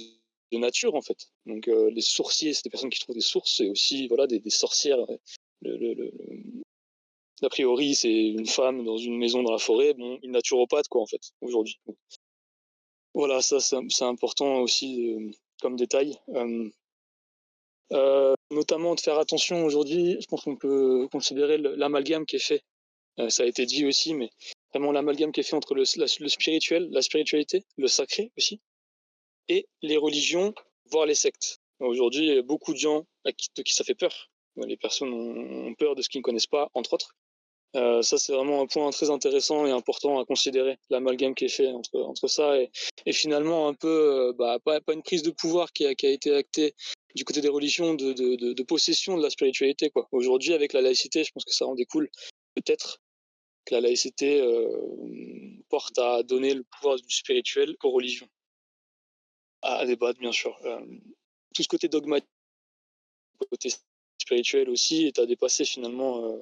nature en fait. Donc les sourciers, c'est des personnes qui trouvent des sources, et aussi voilà des sorcières. A priori, c'est une femme dans une maison dans la forêt, bon, une naturopathe, quoi, en fait, aujourd'hui. Voilà, ça, c'est important aussi comme détail. Notamment de faire attention aujourd'hui, je pense qu'on peut considérer l'amalgame qui est fait. Ça a été dit aussi, mais vraiment l'amalgame qui est fait entre le spirituel, la spiritualité, le sacré aussi, et les religions, voire les sectes. Aujourd'hui, il y a beaucoup de gens de qui ça fait peur. Les personnes ont peur de ce qu'ils ne connaissent pas, entre autres. Ça, c'est vraiment un point très intéressant et important à considérer, l'amalgame qui est fait entre ça et finalement un peu, pas une prise de pouvoir qui a été actée du côté des religions de possession de la spiritualité, quoi. Aujourd'hui, avec la laïcité, je pense que ça en découle peut-être que la laïcité porte à donner le pouvoir du spirituel aux religions. À débattre, bien sûr. Tout ce côté dogmatique, côté spirituel aussi, est à dépasser finalement,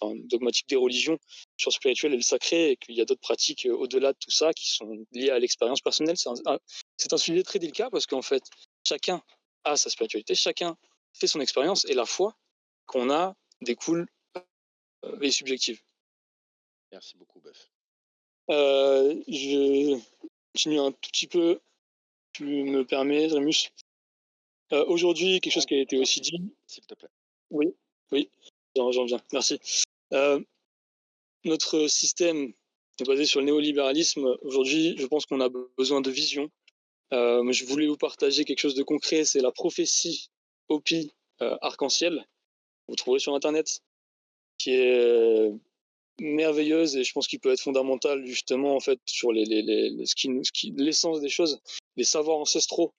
dogmatique des religions sur le spirituel et le sacré, et qu'il y a d'autres pratiques au-delà de tout ça qui sont liées à l'expérience personnelle. C'est un sujet très délicat parce qu'en fait, chacun a sa spiritualité, chacun fait son expérience, et la foi qu'on a découle est subjective. Merci beaucoup, Bœuf. Je continue un tout petit peu, tu me permets, Rémus. Aujourd'hui, quelque chose qui a été aussi dit. S'il te plaît. Oui, j'en viens, merci. Notre système est basé sur le néolibéralisme. Aujourd'hui, je pense qu'on a besoin de vision. Je voulais vous partager quelque chose de concret, c'est la prophétie Hopi arc-en-ciel. Vous trouverez sur Internet, qui est merveilleuse, et je pense qu'il peut être fondamental justement en fait sur l'essence des choses, les savoirs ancestraux.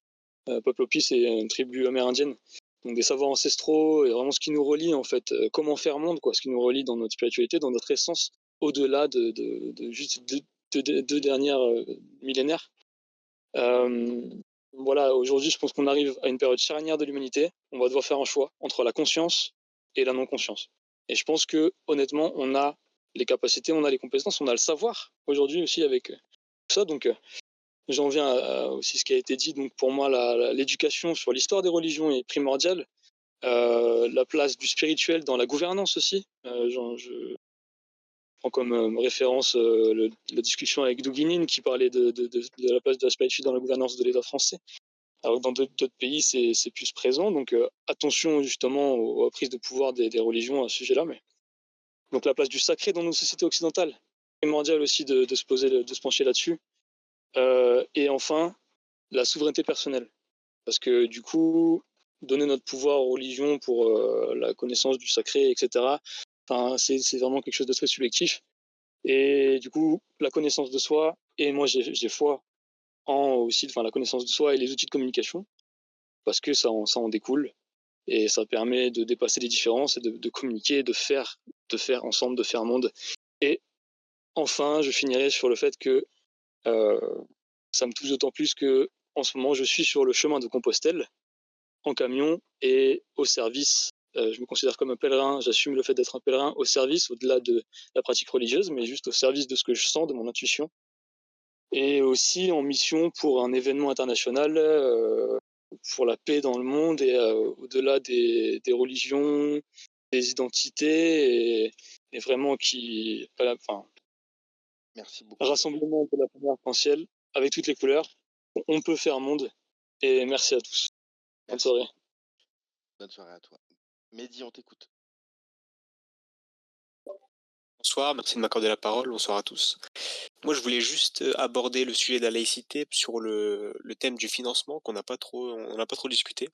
Peuple Hopi, c'est une tribu amérindienne, donc des savoirs ancestraux et vraiment ce qui nous relie en fait, comment faire monde, quoi, ce qui nous relie dans notre spiritualité, dans notre essence, au-delà de juste deux dernières millénaires. Voilà, aujourd'hui, je pense qu'on arrive à une période charnière de l'humanité. On va devoir faire un choix entre la conscience et la non-conscience. Et je pense que, honnêtement, on a les capacités, on a les compétences, on a le savoir aujourd'hui aussi avec tout ça. Donc, j'en viens à aussi ce qui a été dit. Donc, pour moi, l'éducation sur l'histoire des religions est primordiale. La place du spirituel dans la gouvernance aussi. Je prends comme référence la discussion avec Douguinine qui parlait de la place de la spiritualité dans la gouvernance de l'État français. Alors que dans d'autres pays, c'est plus présent. Donc, attention justement aux prises de pouvoir des religions à ce sujet-là. Mais donc, la place du sacré dans nos sociétés occidentales, primordial aussi de se pencher là-dessus. Et enfin, la souveraineté personnelle. Parce que du coup, donner notre pouvoir aux religions pour la connaissance du sacré, etc., c'est vraiment quelque chose de très subjectif. Et du coup, la connaissance de soi, et moi j'ai foi en aussi la connaissance de soi et les outils de communication, parce que ça en découle, et ça permet de dépasser les différences et de communiquer, de faire ensemble, de faire monde. Et enfin, je finirai sur le fait que ça me touche d'autant plus que en ce moment, je suis sur le chemin de Compostelle, en camion et au service. Je me considère comme un pèlerin, j'assume le fait d'être un pèlerin au service, au-delà de la pratique religieuse, mais juste au service de ce que je sens, de mon intuition. Et aussi en mission pour un événement international, pour la paix dans le monde, et au-delà des religions, des identités, et vraiment Merci beaucoup. rassemblement de la première arc-en-ciel avec toutes les couleurs. On peut faire monde, et merci à tous. Bonne soirée. Bonne soirée à toi. Mehdi, on t'écoute. Bonsoir, merci de m'accorder la parole. Bonsoir à tous. Moi, je voulais juste aborder le sujet de la laïcité sur le thème du financement on n'a pas trop discuté.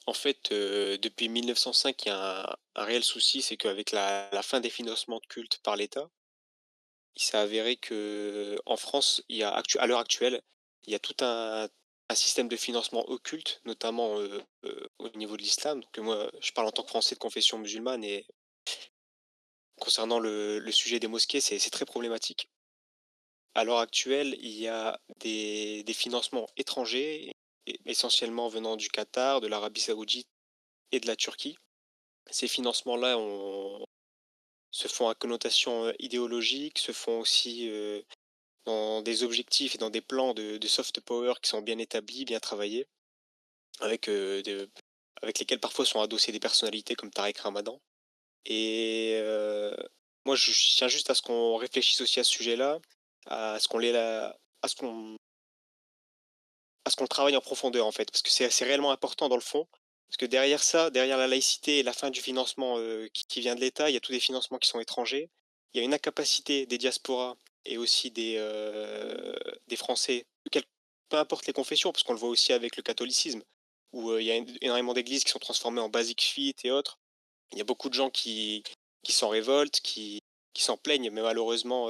En fait, depuis 1905, il y a un réel souci, c'est qu'avec la fin des financements de culte par l'État, il s'est avéré que en France, à l'heure actuelle, il y a tout un système de financement occulte, notamment au niveau de l'islam. Donc moi, je parle en tant que Français de confession musulmane, et concernant le sujet des mosquées, c'est très problématique. À l'heure actuelle, il y a des financements étrangers, essentiellement venant du Qatar, de l'Arabie Saoudite et de la Turquie. Ces financements-là se font à connotation idéologique, se font aussi dans des objectifs et dans des plans de soft power qui sont bien établis, bien travaillés, avec lesquels parfois sont adossées des personnalités comme Tariq Ramadan. Et moi, je tiens juste à ce qu'on réfléchisse aussi à ce sujet-là, à ce qu'on travaille en profondeur, en fait, parce que c'est réellement important dans le fond. Parce que derrière ça, derrière la laïcité et la fin du financement qui vient de l'État, il y a tous des financements qui sont étrangers. Il y a une incapacité des diasporas et aussi des Français, peu importe les confessions, parce qu'on le voit aussi avec le catholicisme, où il y a énormément d'églises qui sont transformées en basic fit et autres. Il y a beaucoup de gens qui s'en révoltent, qui s'en plaignent, mais malheureusement,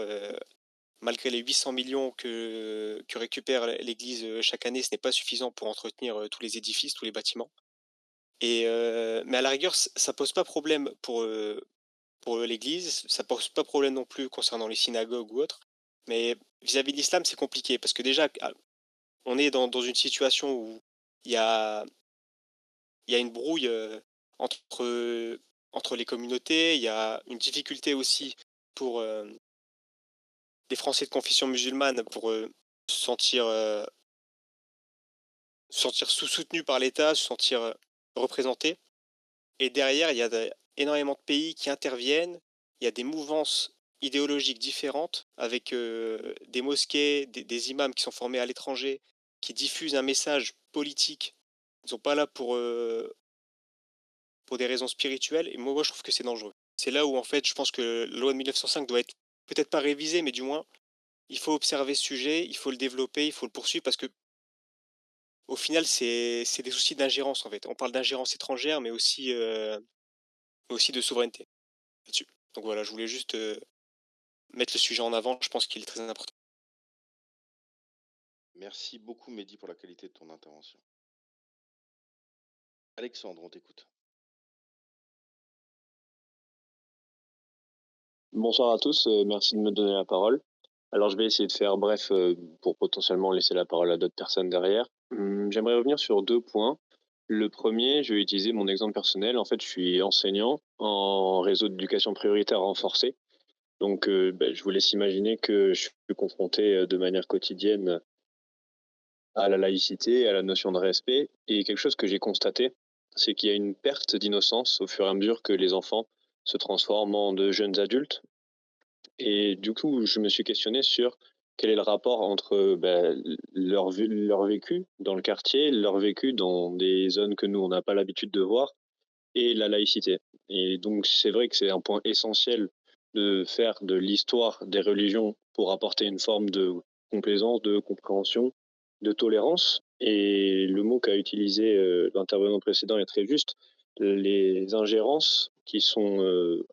malgré les 800 millions que récupère l'Église chaque année, ce n'est pas suffisant pour entretenir tous les édifices, tous les bâtiments. Mais à la rigueur, ça pose pas problème pour l'Église, ça pose pas problème non plus concernant les synagogues ou autres. Mais vis-à-vis de l'islam, c'est compliqué parce que déjà, on est dans une situation où il y a une brouille entre les communautés, il y a une difficulté aussi pour les Français de confession musulmane pour se sentir soutenus par l'État, se sentir représentés. Et derrière, il y a énormément de pays qui interviennent, il y a des mouvances idéologiques différentes avec des mosquées, des imams qui sont formés à l'étranger, qui diffusent un message politique. Ils ne sont pas là pour des raisons spirituelles. Et moi, je trouve que c'est dangereux. C'est là où, en fait, je pense que la loi de 1905 doit être peut-être pas révisée, mais du moins, il faut observer ce sujet, il faut le développer, il faut le poursuivre, parce que au final, c'est des soucis d'ingérence, en fait. On parle d'ingérence étrangère, mais aussi de souveraineté là-dessus. Donc voilà, je voulais juste mettre le sujet en avant, je pense qu'il est très important. Merci beaucoup, Mehdi, pour la qualité de ton intervention. Alexandre, on t'écoute. Bonsoir à tous, merci de me donner la parole. Alors je vais essayer de faire bref pour potentiellement laisser la parole à d'autres personnes derrière. J'aimerais revenir sur 2 points. Le premier, je vais utiliser mon exemple personnel. En fait, je suis enseignant en réseau d'éducation prioritaire renforcé. Donc je vous laisse imaginer que je suis confronté de manière quotidienne à la laïcité, à la notion de respect. Et quelque chose que j'ai constaté, c'est qu'il y a une perte d'innocence au fur et à mesure que les enfants se transforment en de jeunes adultes. Et du coup, je me suis questionné sur quel est le rapport entre leur vécu dans le quartier, leur vécu dans des zones que nous, on n'a pas l'habitude de voir, et la laïcité. Et donc, c'est vrai que c'est un point essentiel de faire de l'histoire des religions pour apporter une forme de complaisance, de compréhension, de tolérance. Et le mot qu'a utilisé l'intervenant précédent est très juste. Les ingérences qui sont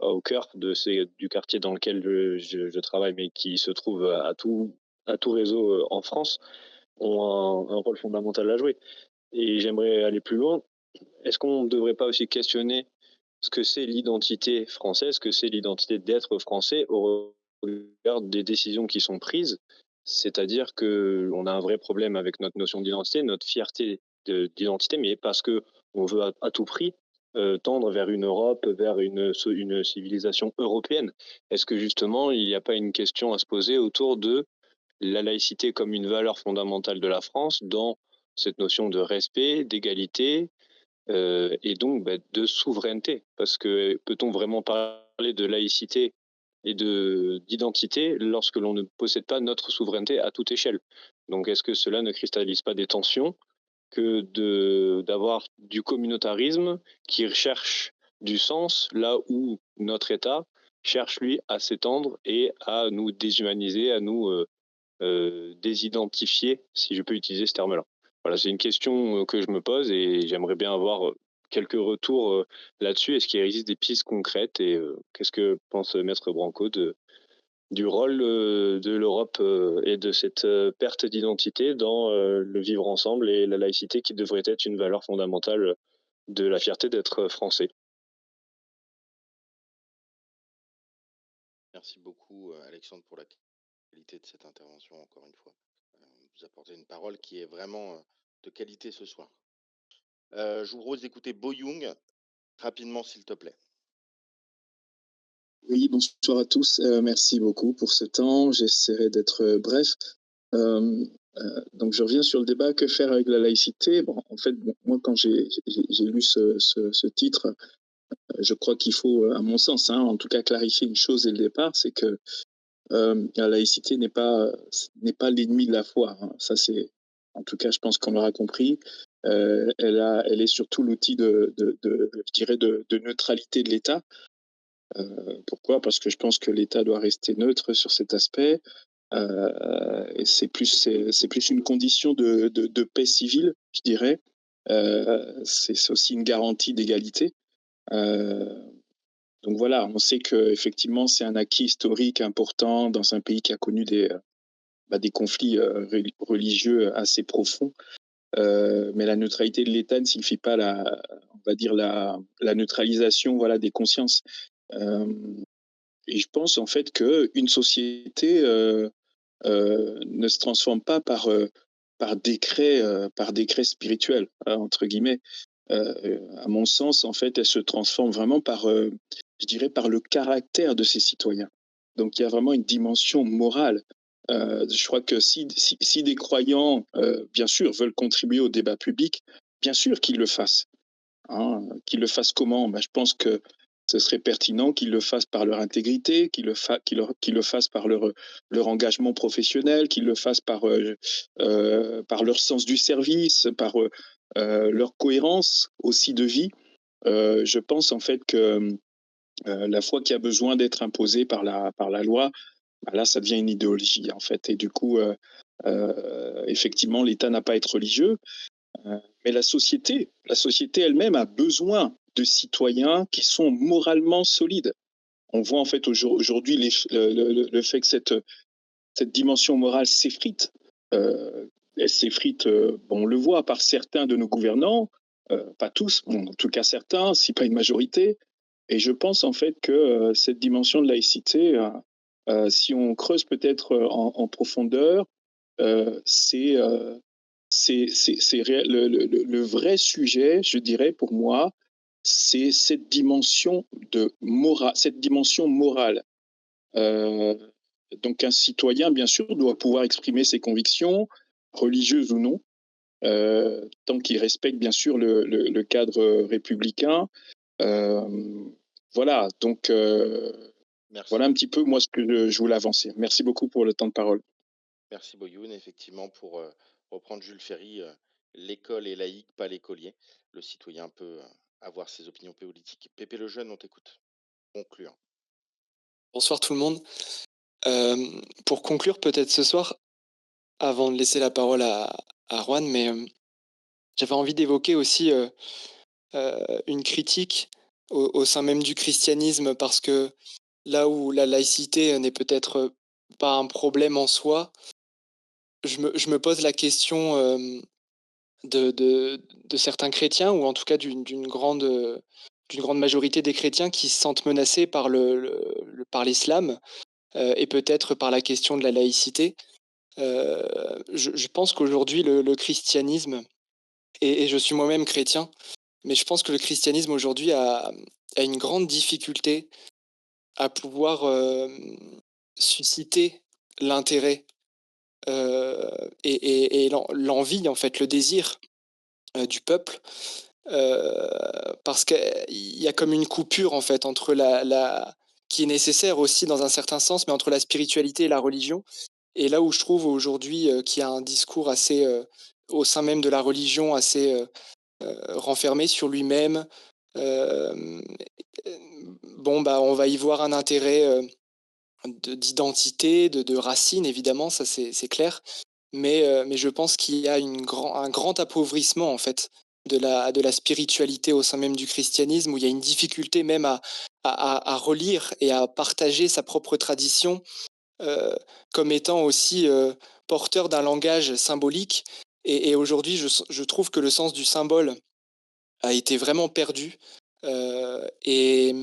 au cœur du quartier dans lequel je travaille, mais qui se trouve à tout réseau en France, ont un rôle fondamental à jouer. Et j'aimerais aller plus loin. Est-ce qu'on ne devrait pas aussi questionner ce que c'est l'identité française, ce que c'est l'identité d'être français au regard des décisions qui sont prises? C'est-à-dire qu'on a un vrai problème avec notre notion d'identité, notre fierté d'identité, mais parce qu'on veut à tout prix tendre vers une Europe, vers une civilisation européenne. Est-ce que justement, il n'y a pas une question à se poser autour de la laïcité comme une valeur fondamentale de la France dans cette notion de respect, d'égalité, et donc de souveraineté? Parce que peut-on vraiment parler de laïcité et d'identité lorsque l'on ne possède pas notre souveraineté à toute échelle? Donc est-ce que cela ne cristallise pas des tensions que d'avoir du communautarisme qui recherche du sens là où notre État cherche, lui, à s'étendre et à nous déshumaniser, à nous désidentifier, si je peux utiliser ce terme-là? Voilà, c'est une question que je me pose et j'aimerais bien avoir quelques retours là-dessus. Est-ce qu'il existe des pistes concrètes et qu'est-ce que pense Maître Branco du rôle de l'Europe et de cette perte d'identité dans le vivre ensemble et la laïcité qui devrait être une valeur fondamentale de la fierté d'être français? Merci beaucoup, Alexandre, pour la qualité de cette intervention, encore une fois. Vous apportez une parole qui est vraiment de qualité ce soir. Je vous propose d'écouter Bo Young rapidement, s'il te plaît. Oui, bonsoir à tous. Merci beaucoup pour ce temps. J'essaierai d'être bref. Donc, je reviens sur le débat que faire avec la laïcité. Bon, en fait, moi, quand j'ai lu ce titre, je crois qu'il faut, à mon sens, en tout cas clarifier une chose dès le départ, c'est que la laïcité n'est pas l'ennemi de la foi. Ça, c'est, en tout cas, je pense qu'on l'aura compris. Elle est surtout l'outil je dirais, de neutralité de l'État. Pourquoi? Parce que je pense que l'État doit rester neutre sur cet aspect. Et c'est plus une condition de paix civile, je dirais. C'est aussi une garantie d'égalité. Donc voilà, on sait que effectivement c'est un acquis historique important dans un pays qui a connu des conflits religieux assez profonds. Mais la neutralité de l'État ne signifie pas la neutralisation, voilà, des consciences. Et je pense en fait qu'une société ne se transforme pas par par décret spirituel, entre guillemets. À mon sens, en fait, elle se transforme vraiment je dirais, par le caractère de ces citoyens. Donc, il y a vraiment une dimension morale. Je crois que si des croyants, bien sûr, veulent contribuer au débat public, bien sûr qu'ils le fassent. Hein. Qu'ils le fassent comment? Je pense que ce serait pertinent qu'ils le fassent par leur intégrité, qu'ils le fassent par leur engagement professionnel, qu'ils le fassent par leur sens du service, par leur cohérence aussi de vie. Je pense en fait que la foi qui a besoin d'être imposée par la loi, là, ça devient une idéologie en fait. Et du coup, effectivement, l'État n'a pas à être religieux, mais la société elle-même a besoin de citoyens qui sont moralement solides. On voit en fait aujourd'hui le fait que cette dimension morale s'effrite. Elle s'effrite, on le voit par certains de nos gouvernants, pas tous, bon, en tout cas certains, si pas une majorité. Et je pense en fait que cette dimension de laïcité, si on creuse peut-être en profondeur, c'est le vrai sujet, je dirais pour moi, c'est cette dimension morale. Donc un citoyen, bien sûr, doit pouvoir exprimer ses convictions, religieuses ou non, tant qu'il respecte bien sûr le cadre républicain. Voilà, donc voilà un petit peu moi ce que je voulais avancer. Merci beaucoup pour le temps de parole. Merci Boyoun. Effectivement, pour reprendre Jules Ferry, l'école est laïque, pas l'écolier. Le citoyen peut avoir ses opinions politiques. Pépé le Jeune, on t'écoute. Conclure. Bonsoir tout le monde. Pour conclure peut-être ce soir, avant de laisser la parole à Juan, mais j'avais envie d'évoquer aussi une critique au sein même du christianisme, parce que là où la laïcité n'est peut-être pas un problème en soi, je me pose la question de certains chrétiens, ou en tout cas d'une grande majorité des chrétiens qui se sentent menacés par par l'islam, et peut-être par la question de la laïcité. Je pense qu'aujourd'hui le christianisme, et je suis moi-même chrétien, mais je pense que le christianisme aujourd'hui a une grande difficulté à pouvoir susciter l'intérêt et l'envie, en fait, le désir du peuple, parce qu'il y a comme une coupure en fait entre qui est nécessaire aussi dans un certain sens, mais entre la spiritualité et la religion. Et là où je trouve aujourd'hui qu'il y a un discours assez, au sein même de la religion, assez renfermé sur lui-même, on va y voir un intérêt d'identité, de racines, évidemment, ça c'est clair, mais je pense qu'il y a un grand appauvrissement en fait de la spiritualité au sein même du christianisme, où il y a une difficulté même à relire et à partager sa propre tradition, comme étant aussi porteur d'un langage symbolique. Et aujourd'hui, je trouve que le sens du symbole a été vraiment perdu. Et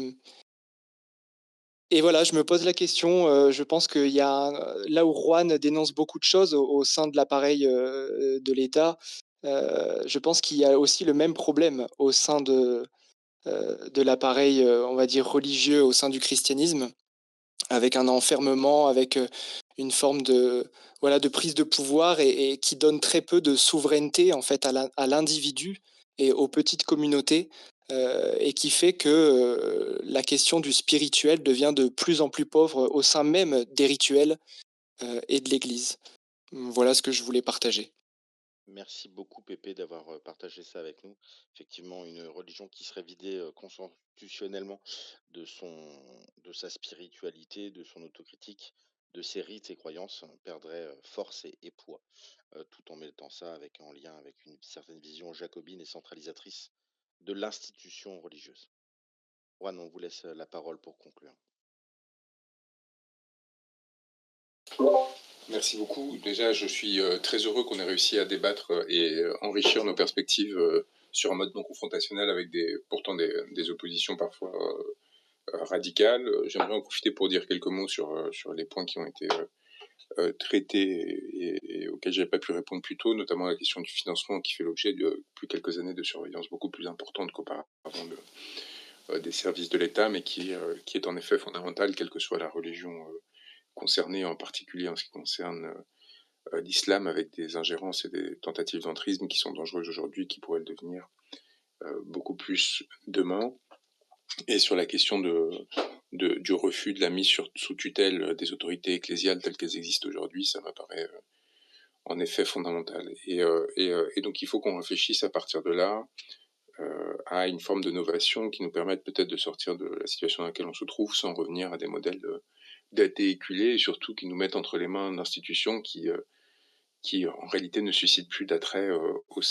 voilà, je me pose la question, je pense qu'il y a là où Juan dénonce beaucoup de choses au sein de l'appareil de l'État, je pense qu'il y a aussi le même problème au sein de l'appareil, on va dire religieux, au sein du christianisme, avec un enfermement, avec une forme de prise de pouvoir, et qui donne très peu de souveraineté en fait à l'individu et aux petites communautés, et qui fait que la question du spirituel devient de plus en plus pauvre au sein même des rituels et de l'Église. Voilà ce que je voulais partager. Merci beaucoup Pépé d'avoir partagé ça avec nous. Effectivement, une religion qui serait vidée constitutionnellement de sa spiritualité, de son autocritique, de ses rites et croyances, perdrait force et poids, tout en mettant ça en lien avec une certaine vision jacobine et centralisatrice de l'institution religieuse. Juan, on vous laisse la parole pour conclure. Merci beaucoup. Déjà, je suis très heureux qu'on ait réussi à débattre et enrichir nos perspectives sur un mode non confrontationnel, avec pourtant des oppositions parfois radicales. J'aimerais en profiter pour dire quelques mots sur les points qui ont été traités et auxquels j'avais pas pu répondre plus tôt, notamment la question du financement qui fait l'objet depuis quelques années de surveillance beaucoup plus importante qu'auparavant des services de l'État, mais qui est en effet fondamentale, quelle que soit la religion concernée, en particulier en ce qui concerne l'islam, avec des ingérences et des tentatives d'entrisme qui sont dangereuses aujourd'hui, qui pourraient le devenir beaucoup plus demain. Et sur la question du refus de la mise sous tutelle des autorités ecclésiales telles qu'elles existent aujourd'hui, ça m'apparaît en effet fondamental. Et donc il faut qu'on réfléchisse à partir de là à une forme de novation qui nous permette peut-être de sortir de la situation dans laquelle on se trouve sans revenir à des modèles datés, éculés, et surtout qui nous mettent entre les mains d'institutions qui en réalité ne suscitent plus d'attrait au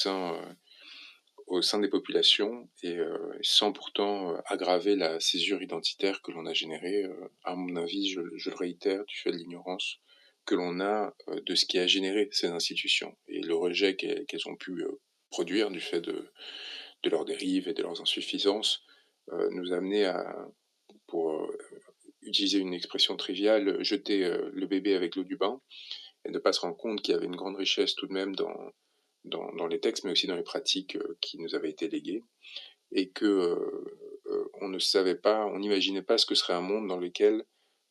sein des populations et sans pourtant aggraver la césure identitaire que l'on a générée, à mon avis, je le réitère, du fait de l'ignorance que l'on a de ce qui a généré ces institutions et le rejet qu'elles ont pu produire du fait de leurs dérives et de leurs insuffisances nous a amené à, pour utiliser une expression triviale, jeter le bébé avec l'eau du bain et ne pas se rendre compte qu'il y avait une grande richesse tout de même dans les textes, mais aussi dans les pratiques qui nous avaient été léguées, et que on ne savait pas, on n'imaginait pas ce que serait un monde dans lequel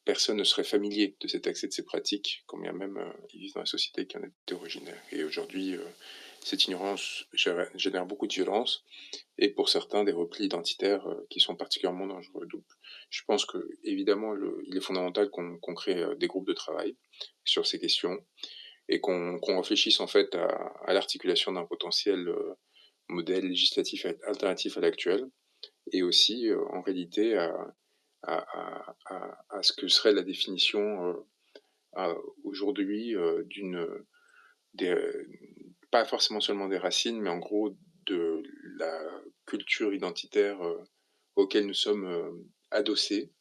personne ne serait familier de ces textes et de ces pratiques, quand bien même ils vivent dans la société qui en est originaire. Et aujourd'hui, cette ignorance génère beaucoup de violence, et pour certains des replis identitaires qui sont particulièrement dangereux. Donc, je pense que évidemment, il est fondamental qu'on crée des groupes de travail sur ces questions et qu'on réfléchisse en fait à l'articulation d'un potentiel modèle législatif alternatif à l'actuel, et aussi en réalité à ce que serait la définition aujourd'hui pas forcément seulement des racines, mais en gros de la culture identitaire auquel nous sommes adossés,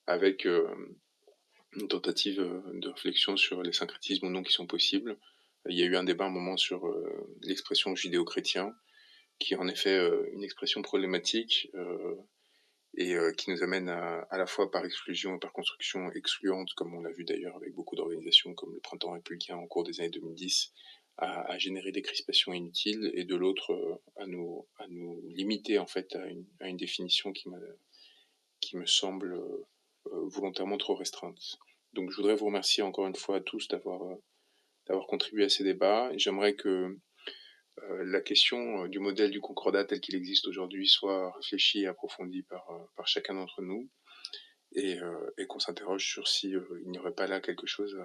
avec une tentative de réflexion sur les syncrétismes ou non qui sont possibles. Il y a eu un débat un moment sur l'expression judéo-chrétien, qui est en effet une expression problématique et qui nous amène à la fois par exclusion et par construction excluante, comme on l'a vu d'ailleurs avec beaucoup d'organisations comme le Printemps républicain au cours des années 2010, à générer des crispations inutiles, et de l'autre à nous limiter en fait à une définition qui me semble volontairement trop restreinte. Donc je voudrais vous remercier encore une fois à tous d'avoir contribué à ces débats. J'aimerais que la question du modèle du concordat tel qu'il existe aujourd'hui soit réfléchie et approfondie par chacun d'entre nous, et qu'on s'interroge sur si il n'y aurait pas là quelque chose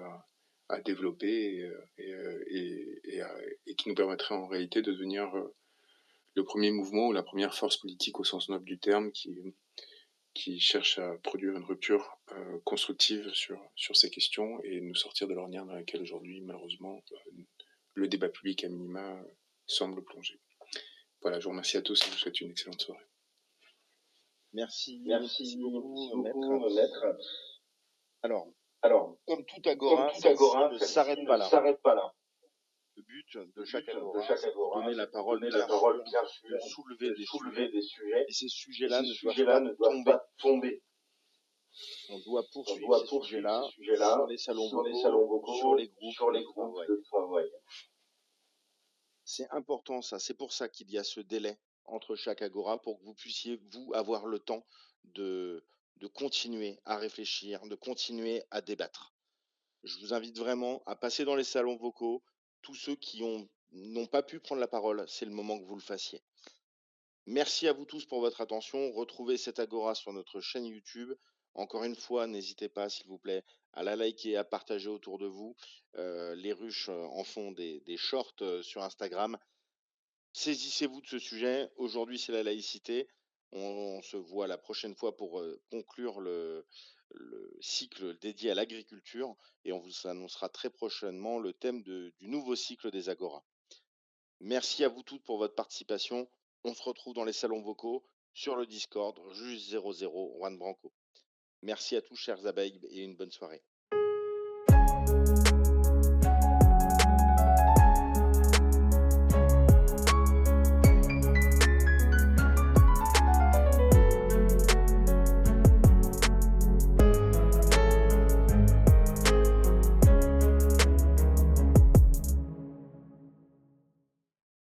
à développer et qui nous permettrait en réalité de devenir le premier mouvement ou la première force politique au sens noble du terme qui cherche à produire une rupture constructive sur ces questions et nous sortir de l'ornière dans laquelle aujourd'hui, malheureusement, le débat public à minima semble plonger. Voilà, je vous remercie à tous et je vous souhaite une excellente soirée. Merci beaucoup, maître. Alors, comme tout agora, celle-ci ne s'arrête pas là. Le but de chaque agora, c'est de donner la parole, bien sûr, de soulever des sujets, et ces sujets-là ne doivent pas tomber. On doit poursuivre ces sujets-là sur les salons vocaux, sur les groupes de travail. C'est important ça, c'est pour ça qu'il y a ce délai entre chaque agora, pour que vous puissiez, vous, avoir le temps de continuer à réfléchir, de continuer à débattre. Je vous invite vraiment à passer dans les salons vocaux. Tous ceux qui n'ont pas pu prendre la parole, c'est le moment que vous le fassiez. Merci à vous tous pour votre attention. Retrouvez cette agora sur notre chaîne YouTube. Encore une fois, n'hésitez pas, s'il vous plaît, à la liker, à partager autour de vous. Les ruches en font des shorts sur Instagram. Saisissez-vous de ce sujet. Aujourd'hui, c'est la laïcité. On se voit la prochaine fois pour conclure le cycle dédié à l'agriculture, et on vous annoncera très prochainement le thème du nouveau cycle des Agoras. Merci à vous toutes pour votre participation. On se retrouve dans les salons vocaux, sur le Discord, juste 00 Juan Branco. Merci à tous, chers abeilles, et une bonne soirée.